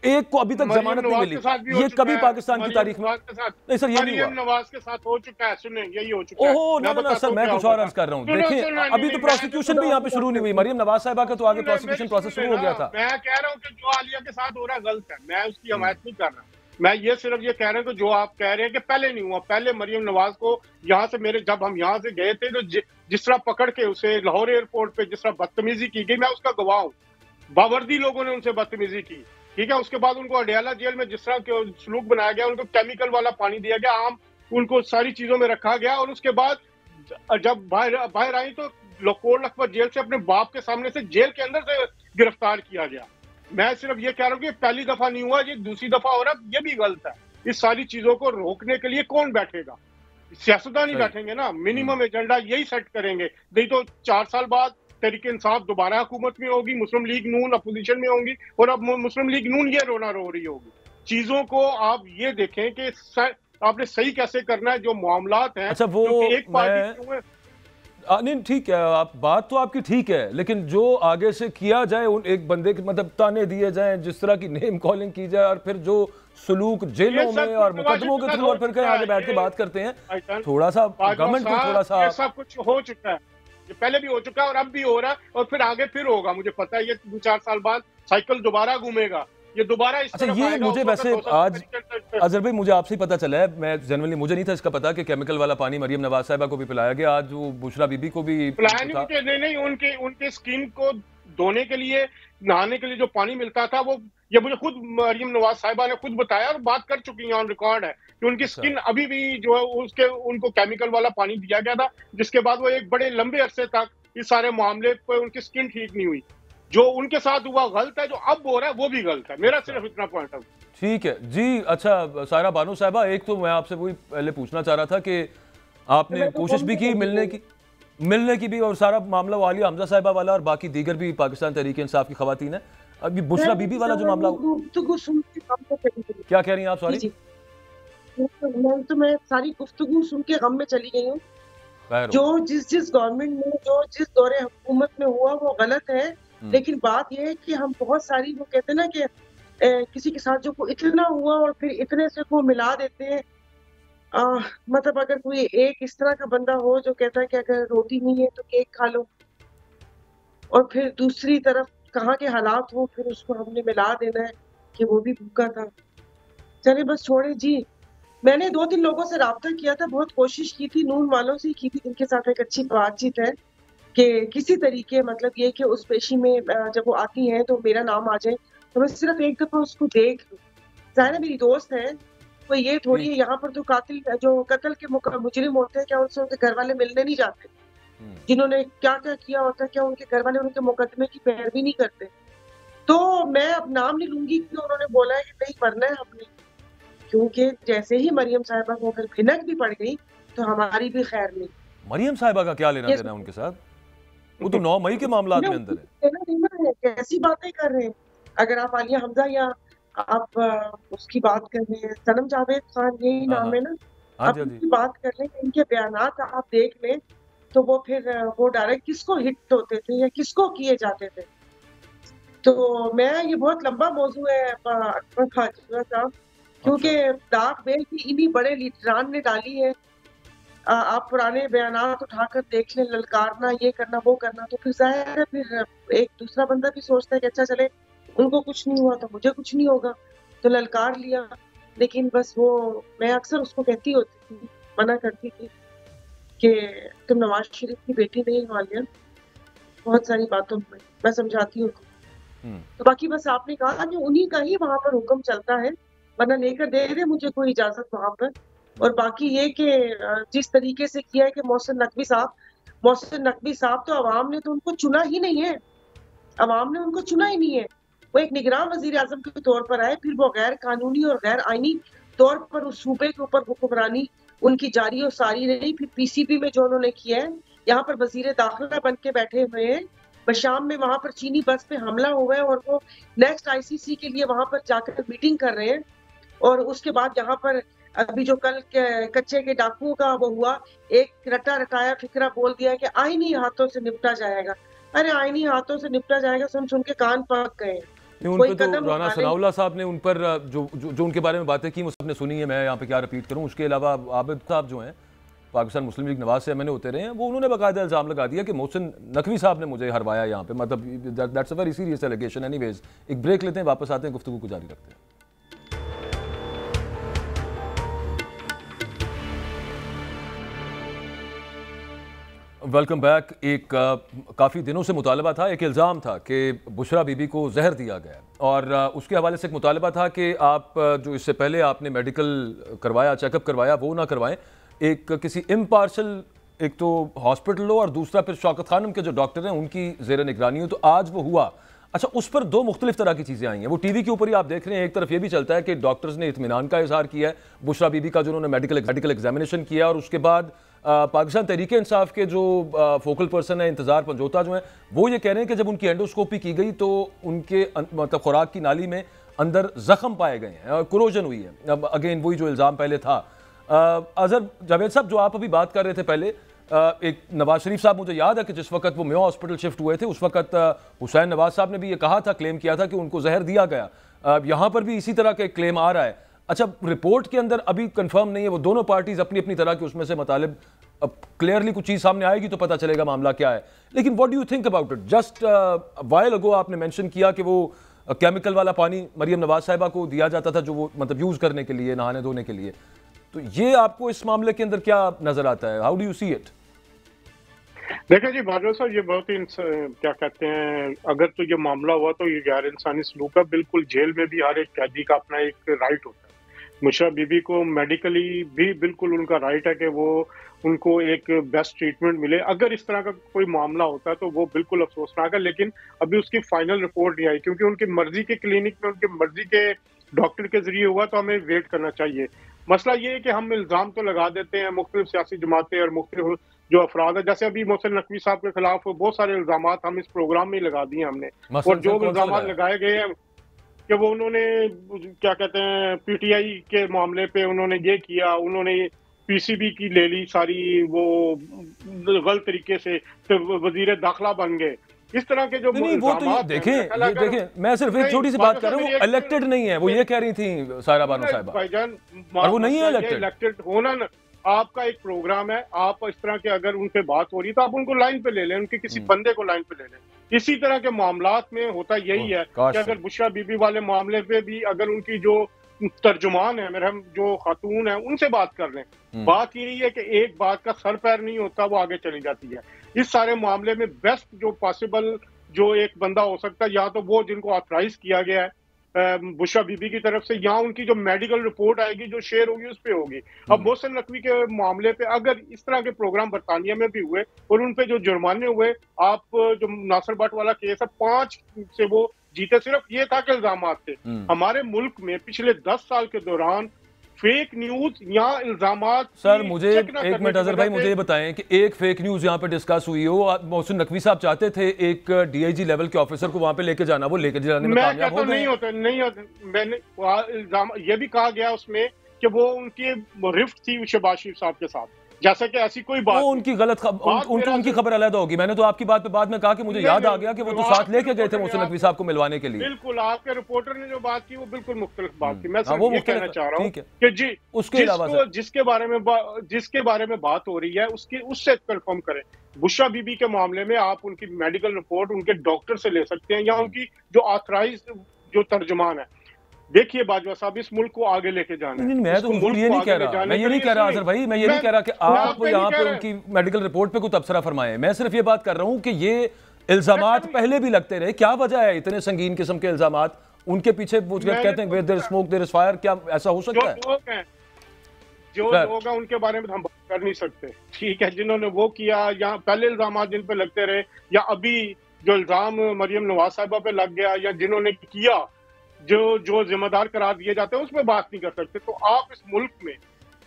एक को अभी तक जमानत नहीं मिली। ये कभी पाकिस्तान की तारीख में नहीं सर, ये नहीं हुआ। नवाज के साथ हो चुका है, सुने यही हो चुका है। ओहो ना सर, मैं कुछ और अर्ज कर रहा हूँ। देखिए अभी तो प्रोसिक्यूशन भी यहाँ पे शुरू नहीं हुई, मरियम नवाज साहिबा का तो आगे प्रोसिक्यूशन प्रोसेस शुरू हो गया था। मैं कह रहा हूँ कि जो आलिया के साथ हो रहा है गलत है, मैं उसकी हमायत नहीं कर रहा। मैं ये सिर्फ ये कह रहा हूँ कि जो आप कह रहे हैं कि पहले नहीं हुआ, पहले मरियम नवाज को यहाँ से जब हम यहाँ से गए थे तो जिस तरह पकड़ के उसे लाहौर एयरपोर्ट पे जिस तरह बदतमीजी की गई, मैं उसका गवाह हूँ। बावर्दी लोगों ने उनसे बदतमीजी की, ठीक है। उसके बाद उनको अडयाला जेल में जिस तरह के सलूक बनाया गया, उनको केमिकल वाला पानी दिया गया, आम उनको सारी चीजों में रखा गया। और उसके बाद जब बाहर आई तो कोट लखपत जेल से अपने बाप के सामने से जेल के अंदर से गिरफ्तार किया गया। मैं सिर्फ ये कह रहा हूँ कि पहली दफा नहीं हुआ, ये दूसरी दफा हो रहा है, ये भी गलत है। इस सारी चीजों को रोकने के लिए कौन बैठेगा? सियासतदान ही बैठेंगे ना, मिनिमम एजेंडा यही सेट करेंगे। नहीं तो 4 साल बाद तहरीक इंसाफ दोबारा हुकूमत में होगी, मुस्लिम लीग नून अपोजिशन में होंगी और अब मुस्लिम लीग नून ये रोना रो रही होगी। चीजों को आप ये देखें कि आपने सही कैसे करना है जो मामलात हैं। अच्छा वो एक पार्टी नहीं ठीक है, आप बात तो आपकी ठीक है, लेकिन जो आगे से किया जाए उन एक बंदे के मतलब ताने दिए जाएं, जिस तरह की नेम कॉलिंग की जाए, और फिर जो सलूक जेलों में और मुकदमों के थ्रू और फिर कहीं आगे बैठ के बात करते हैं, थोड़ा सा गवर्नमेंट को थोड़ा सा सब कुछ हो चुका है, ये पहले भी हो चुका है और अब भी हो रहा है और फिर आगे फिर होगा। मुझे पता है ये 2-4 साल बाद साइकिल दोबारा घूमेगा, ये दोबारा इस अच्छा तरफ ये आएगा। मुझे वैसे आज अजहर भाई मुझे आपसे ही पता चला है, मैं जनरली मुझे नहीं था इसका पता कि केमिकल वाला पानी मरियम नवाज साहिबा को भी पिलाया गया, आज वो बुशरा बीबी को भी पिलाया नहीं, उनके स्किन को धोने के लिए, नहाने के लिए जो पानी मिलता था वो, ये मुझे खुद मरियम नवाज साहिबा ने खुद बताया और बात कर चुकी है, ऑन रिकॉर्ड है कि उनकी स्किन अभी भी जो है उसके उनको केमिकल वाला पानी दिया गया था, जिसके बाद वो एक बड़े लंबे अरसे तक इस सारे मामले पर उनकी स्किन ठीक नहीं हुई। जो उनके साथ हुआ गलत है, जो अब हो रहा है वो भी गलत है, मेरा सिर्फ इतना पॉइंट है। ठीक है जी। अच्छा सायरा बानो साहिबा, एक तो मैं आपसे वही पहले पूछना चाह रहा था कि आपने कोशिश भी की मिलने की भी, और सारा मामला वो आलिया हमजा साहिबा वाला और बाकी दीगर भी पाकिस्तान तहरीक इंसाफ की खवातीन है, अभी बुशरा बीबी वाला जो मामला, क्या कह रही हैं आप? सॉरी तो मैं सारी गुफ्तगू सुन के गम में चली गई हूँ। जो जिस गवर्नमेंट में, जो जिस दौरे हुकूमत में हुआ वो गलत है, लेकिन बात यह है कि हम बहुत सारी, वो कहते हैं ना कि किसी के साथ जो इतना हुआ और फिर इतने से को मिला देते हैं। मतलब अगर कोई एक इस तरह का बंदा हो जो कहता है कि अगर रोटी नहीं है तो केक खा लो, और फिर दूसरी तरफ कहाँ के हालात हो, फिर उसको हमने मिला देना है कि वो भी भूखा था। चले बस छोड़े जी। मैंने 2-3 लोगों से राब्ता किया था, बहुत कोशिश की थी, नून वालों से की थी, जिनके साथ एक अच्छी बातचीत है कि किसी तरीके, मतलब ये कि उस पेशी में जब वो आती हैं तो मेरा नाम आ जाए, तो मैं सिर्फ एक दफा उसको देख लूं। ज़ाहिर है मेरी दोस्त है, तो ये थोड़ी है, यहाँ पर तो कातिल जो कत्ल के मुजरिम होते हैं, क्या उनसे उनके घर वाले मिलने नहीं जाते? जिन्होंने क्या क्या किया होता है, क्या उनके घर वाले उनके मुकदमे की पैरवी नहीं करते? तो मैं अब नाम नहीं लूंगी कि उन्होंने बोला है कि नहीं मरना है हमने, क्योंकि जैसे ही मरियम साहिबा को अगर भिनक भी पड़ गई तो हमारी भी खैर नहीं। मरियम साहिबा का क्या लेना देना है उनके साथ? वो तो 9 मई के मामला में अंदर है। कैसी बातें कर रहे हैं? अगर आप आलिया हमजा या आप उसकी बात कर रहे हैं, सनम जावेद खान यही नाम है ना, आप इनकी बात कर लें, इनके बयानात आप देख लें, तो वो फिर वो डायरेक्ट किसको हिट होते थे या किसको किए जाते थे। तो मैं, ये बहुत लंबा मौजू है अकबर खाजूरा साहब, क्योंकि डाक बेल की इन्हीं बड़े लीडरान ने डाली है। आप पुराने बयानात उठाकर देख लें, ललकारना, ये करना वो करना, तो फिर जाहिर है फिर एक दूसरा बंदा भी सोचता है कि अच्छा चले उनको कुछ नहीं हुआ तो मुझे कुछ नहीं होगा, तो ललकार लिया। लेकिन बस वो, मैं अक्सर उसको कहती होती थी, मना करती थी कि तुम नवाज शरीफ की बेटी नहीं हो आलिया, बहुत सारी बातों में मैं समझाती हूँ। तो बाकी बस आपने कहा कि उन्हीं का ही वहां पर हुक्म चलता है, वरना लेकर दे दे मुझे कोई इजाजत वहां पर। और बाकी ये कि जिस तरीके से किया है कि मोहसिन नकवी साहब तो अवाम ने तो उनको चुना ही नहीं है, अवाम ने उनको चुना ही नहीं है। वो एक निगरान वजीर आजम के तौर पर आए, फिर वो गैर कानूनी और गैर आईनी तौर पर उस सूबे के ऊपर हुक्मरानी उनकी जारी और सारी रही। फिर पीसीबी में जो उन्होंने किया है, यहाँ पर वजीर दाखिला बन के बैठे हुए हैं, बशाम में वहां पर चीनी बस पे हमला हुआ है और वो नेक्स्ट आईसीसी के लिए वहां पर जाकर मीटिंग कर रहे हैं। और उसके बाद यहाँ पर अभी जो कल कच्चे के डाकुओं का वो हुआ, एक रटा रटाया फिक्रा बोल दिया कि आईनी हाथों से निपटा जाएगा। अरे आईनी हाथों से निपटा जाएगा सुन के कान पक गए। उन पर तो राना सनाउल्लाह साहब ने उन पर जो उनके बारे में बातें की वो सबने सुनी है, मैं यहाँ पे क्या रिपीट करूँ। उसके अलावा आबिद साहब जो हैं पाकिस्तान मुस्लिम लीग नवाज से मैंने होते रहे हैं, वो उन्होंने बाकायदा इल्ज़ाम लगा दिया कि मोहसिन नकवी साहब ने मुझे हरवाया यहाँ पे, मतलब that's a very serious allegation. Anyways एक ब्रेक लेते हैं, वापस आते हैं, गुफ्तगू को जारी रखते हैं। Welcome back. एक काफ़ी दिनों से मुतालबा था, एक इल्ज़ाम था कि बुशरा बीबी को जहर दिया गया, और उसके हवाले से एक मुतालबा था कि आप जो इससे पहले आपने मेडिकल करवाया, चेकअप करवाया, वो ना करवाएं, एक किसी इम्पार्शल, एक तो हॉस्पिटल हो और दूसरा फिर शौकत खानम के जो डॉक्टर हैं उनकी ज़ेर निगरानी हो। तो आज वो हुआ। अच्छा, उस पर 2 मुख्तलिफ तरह की चीज़ें आई हैं, वो टीवी के ऊपर ही आप देख रहे हैं। एक तरफ ये भी चलता है कि डॉक्टर्स ने इत्मीनान का इजहार किया है बुशरा बीबी का, जो उन्होंने मेडिकल एग्जामिनेशन किया, और उसके बाद पाकिस्तान तहरीक इंसाफ के जो फोकल पर्सन है इंतज़ार पंजोता जो हैं, वो ये कह रहे हैं कि जब उनकी एंडोस्कोपी की गई तो उनके मतलब खुराक की नाली में अंदर जख्म पाए गए हैं, क्रोजन हुई है। अब अगेन वही जो इल्ज़ाम पहले था। अजहर जावेद साहब, जो आप अभी बात कर रहे थे पहले, एक नवाज शरीफ साहब, मुझे याद है कि जिस वक्त वो मेयो हॉस्पिटल शिफ्ट हुए थे उस वक्त हुसैन नवाज साहब ने भी ये कहा था, क्लेम किया था कि उनको जहर दिया गया। यहाँ पर भी इसी तरह के क्लेम आ रहा है। अच्छा, रिपोर्ट के अंदर अभी कंफर्म नहीं है, वो दोनों पार्टीज अपनी अपनी तरह की उसमें से मतलब, अब क्लियरली कुछ चीज सामने आएगी तो पता चलेगा मामला क्या है। लेकिन what do you think about it? Just while ago आपने मेंशन किया कि वो केमिकल वाला पानी मरियम नवाज साहिबा को दिया जाता था, जो वो मतलब यूज करने के लिए, नहाने धोने के लिए। तो ये आपको इस मामले के अंदर क्या नजर आता है? How do you see it? देखिए जी बाजवा साहब, ये बहुत ही क्या कहते हैं, अगर तो ये मामला हुआ तो ये गैर इंसानी सलूक है। बिल्कुल जेल में भी हर एक कैदी का अपना एक राइट होता है। मुशर्रफ बीबी को मेडिकली भी बिल्कुल उनका राइट है कि वो उनको एक बेस्ट ट्रीटमेंट मिले। अगर इस तरह का कोई मामला होता है तो वो बिल्कुल अफसोसनाक है, लेकिन अभी उसकी फाइनल रिपोर्ट नहीं आई, क्योंकि उनकी मर्जी के क्लिनिक में उनकी मर्जी के डॉक्टर के जरिए हुआ, तो हमें वेट करना चाहिए। मसला ये है कि हम इल्ज़ाम तो लगा देते हैं मुख्तलिफ सियासी जमातें और मुख्तलिफ जो अफराद है, जैसे अभी मोहसिन नकवी साहब के खिलाफ बहुत सारे इल्ज़ाम हम इस प्रोग्राम में लगा दिए हमने, और जो इल्ज़ाम लगाए गए हैं कि वो उन्होंने क्या कहते हैं पीटीआई के मामले पे उन्होंने ये किया, उन्होंने पीसीबी की ले ली सारी, वो गलत तरीके से तो वजीर दाखिला बन गए। इस तरह के जो वो तो ये देखें, मैं सिर्फ एक छोटी सी बात कर रहा हूँ, वो इलेक्टेड नहीं है, वो ये कह रही थी सायरा बानो साहिबा, भाईजान और वो नहीं है इलेक्टेड होना ना। आपका एक प्रोग्राम है, आप इस तरह के अगर उनसे बात हो रही है तो आप उनको लाइन पे ले लें, उनके किसी बंदे को लाइन पे ले लें। इसी तरह के मामलात में होता यही है कि अगर बुशरा बीबी वाले मामले पे भी अगर उनकी जो तर्जुमान है, मेरे हम जो खातून है, उनसे बात कर लें। बात यही है कि एक बात का सर पैर नहीं होता, वो आगे चली जाती है। इस सारे मामले में बेस्ट जो पॉसिबल जो एक बंदा हो सकता है, या तो वो जिनको ऑथराइज किया गया है बुशरा बीबी की तरफ से, या उनकी जो मेडिकल रिपोर्ट आएगी जो शेयर होगी उस पे होगी। अब मोहसिन नकवी के मामले पे अगर इस तरह के प्रोग्राम बरतानिया में भी हुए और उन पे जो जुर्माने हुए, आप जो नासिर भट्ट वाला केस है 5 से वो जीते, सिर्फ ये था कि इल्जामात थे। हमारे मुल्क में पिछले 10 साल के दौरान फेक न्यूज या इल्जामात। सर मुझे एक मिनट अजहर भाई, मुझे ये बताएं कि एक फेक न्यूज यहाँ पे डिस्कस हुई हो। मोहसिन नकवी साहब चाहते थे एक डीआईजी लेवल के ऑफिसर को वहां पे लेके जाना, वो लेके जाने में कामयाब हो गए? नहीं होते। मैंने इल्जाम ये भी कहा गया उसमें कि वो उनकी रिफ्ट थी शहबाज शरीफ साहब के साथ, जैसा कि ऐसी कोई बात उनकी गलत उनकी खबर अलग होगी। मैंने तो आपकी बात पे बाद में कहा कि मुझे याद आ गया कि वो तो साथ लेके गए थे मोहसिन नकवी साहब को मिलवाने के लिए। बिल्कुल, आपके रिपोर्टर ने जो बात की वो बिल्कुल मुख्तलिफ बात थी। मैं सिर्फ ये कहना चाह रहा हूँ कि जी उसके अलावा जिसके बारे में बात हो रही है उससे कंफर्म करें। बुशरा बीबी के मामले में आप उनकी मेडिकल रिपोर्ट उनके डॉक्टर से ले सकते हैं, या उनकी जो ऑथराइज जो तर्जुमान है। देखिए बाजवा साहब, इस मुल्क को आगे लेके जाना है। मैं तो ये नहीं कह रहा, मैं ये नहीं कह रहा अजहर भाई, मैं ये नहीं कह रहा कि आप यहाँ पे उनकी मेडिकल रिपोर्ट पे कुछ तबसरा फरमाएं। मैं सिर्फ ये बात कर रहा हूँ कि ये इल्जामात पहले भी लगते रहे, क्या वजह है इतने संगीन किस्म के इल्जामात? उनके पीछे कहते हैं there is smoke there is fire, क्या ऐसा हो सकता है? जो लोग हैं उनके बारे में हम बात कर नहीं सकते, ठीक है? जिन्होंने वो किया, या पहले इल्जामात जिन पे लगते रहे, या अभी जो इल्जाम मरियम नवाज साहिबा पे लग गया, या जिन्होंने किया जो जिम्मेदार करार दिए जाते हैं, उसमें बात नहीं कर सकते। तो आप इस मुल्क में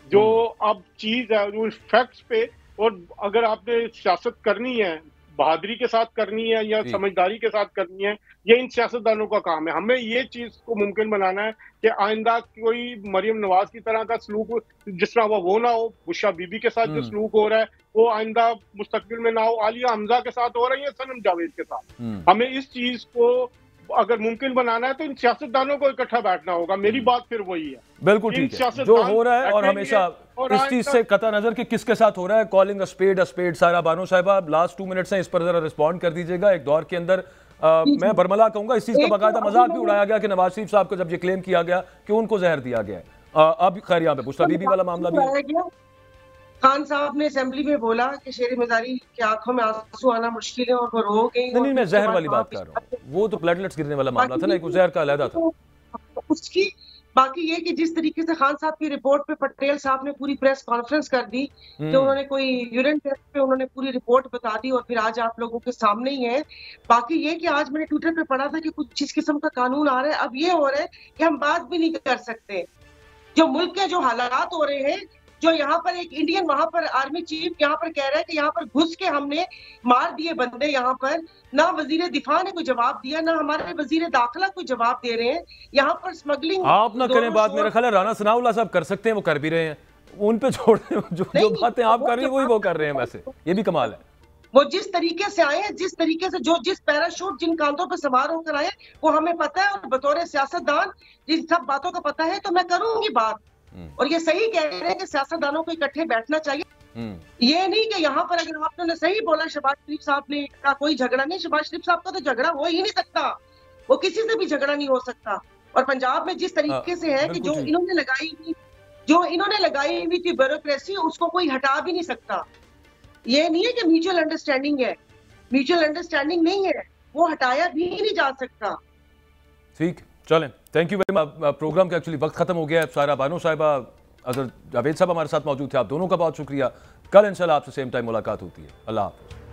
जो अब चीज है, जो फैक्ट्स पे, और अगर आपने सियासत करनी है, बहादुरी के साथ करनी है या समझदारी के साथ करनी है, ये इन सियासतदानों का काम है। हमें ये चीज को मुमकिन बनाना है कि आइंदा कोई मरियम नवाज की तरह का सलूक जिस तरह वो ना हो। बुशरा बीबी के साथ जो सलूक हो रहा है वो आइंदा मुस्तकबिल में ना हो। आलिया हमजा के साथ हो रही है, सनम जावेद के साथ। हमें इस चीज को अगर मुमकिन बनाना है तो इन सियासतदानों को इकट्ठा बैठना होगा। मेरी बात फिर वही है, बिल्कुल ठीक है जो हो रहा है, और हमेशा इस चीज से कता नजर कि किसके साथ हो रहा है। Calling a spade Saira Bano साहिबा, लास्ट 2 मिनट्स हैं, इस पर जरा रिस्पॉन्ड कर दीजिएगा। एक दौर के अंदर मैं बरमला कहूंगा, इस चीज का बाकायदा मजाक भी उड़ाया गया कि नवाज शरीफ साहब को जब ये क्लेम किया गया कि उनको जहर दिया गया है। अब खैर यहाँ पे बुशरा बीबी वाला मामला भी, खान साहब ने असेंबली में बोला कि शेर मजारी की आंखों में आंसू आना मुश्किल है और वो रो गई। नहीं, मैं जहर वाली बात कर रहा हूँ, वो तो प्लेटलेट्स गिरने वाला मामला था ना, एक जहर का अलहदा था उसकी। बाकी ये कि जिस तरीके से खान साहब की रिपोर्ट पे पटेल साहब ने पूरी प्रेस कॉन्फ्रेंस कर दी कि उन्होंने कोई यूरिन टेस्ट पे उन्होंने पूरी रिपोर्ट बता दी, और फिर आज आप लोगों के सामने ही है। बाकी ये कि आज मैंने ट्विटर पे पढ़ा था कि कुछ इस किस्म का कानून आ रहा है। अब ये हो रहा है कि हम बात भी नहीं कर सकते। जो मुल्क के जो हालात हो रहे हैं, जो यहाँ पर एक इंडियन वहां पर आर्मी चीफ यहाँ पर कह रहा है कि यहाँ पर घुस के हमने मार दिए बंदे, यहाँ पर ना वजीर दिफा ने कोई जवाब दिया, ना हमारे वजीर दाखिला कोई जवाब दे रहे हैं। यहाँ पर स्मगलिंग आप ना करें बात, मेरा ख्याल है राना सनाउल्लाह साहब कर सकते हैं, वो कर भी रहे हैं। उन पे छोड़ जो बातें आप कर रही हैं वही वो कर रहे हैं, वैसे ये भी कमाल है। वो जिस तरीके से आए हैं, जिस तरीके से जिस पैराशूट जिन कांधों पे सवार होकर आए, वो हमें पता है, और बतौर सियासतदान जिन सब बातों का पता है, तो मैं करूंगी बात। और ये सही कह रहे हैं कि सियासतदानों को इकट्ठे बैठना चाहिए। ये नहीं कि यहाँ पर, अगर आपने सही बोला शहबाज शरीफ साहब ने का कोई झगड़ा नहीं, शहबाज शरीफ साहब का तो झगड़ा हो ही नहीं सकता, वो किसी से भी झगड़ा नहीं हो सकता। और पंजाब में जिस तरीके से है कि जो इन्होंने लगाई हुई थी ब्यूरोक्रेसी, उसको कोई हटा भी नहीं सकता। ये नहीं है कि म्यूचुअल अंडरस्टैंडिंग है, म्यूचुअल अंडरस्टैंडिंग नहीं है, वो हटाया भी नहीं जा सकता। ठीक, चलें, thank you very much. Program का एक्चुअली वक्त खत्म हो गया है। सारा बानो साहिबा, अगर जावेद साहब हमारे साथ मौजूद थे, आप दोनों का बहुत शुक्रिया। कल इंशाल्लाह आपसे सेम टाइम मुलाकात होती है। अल्लाह हाफ़िज़।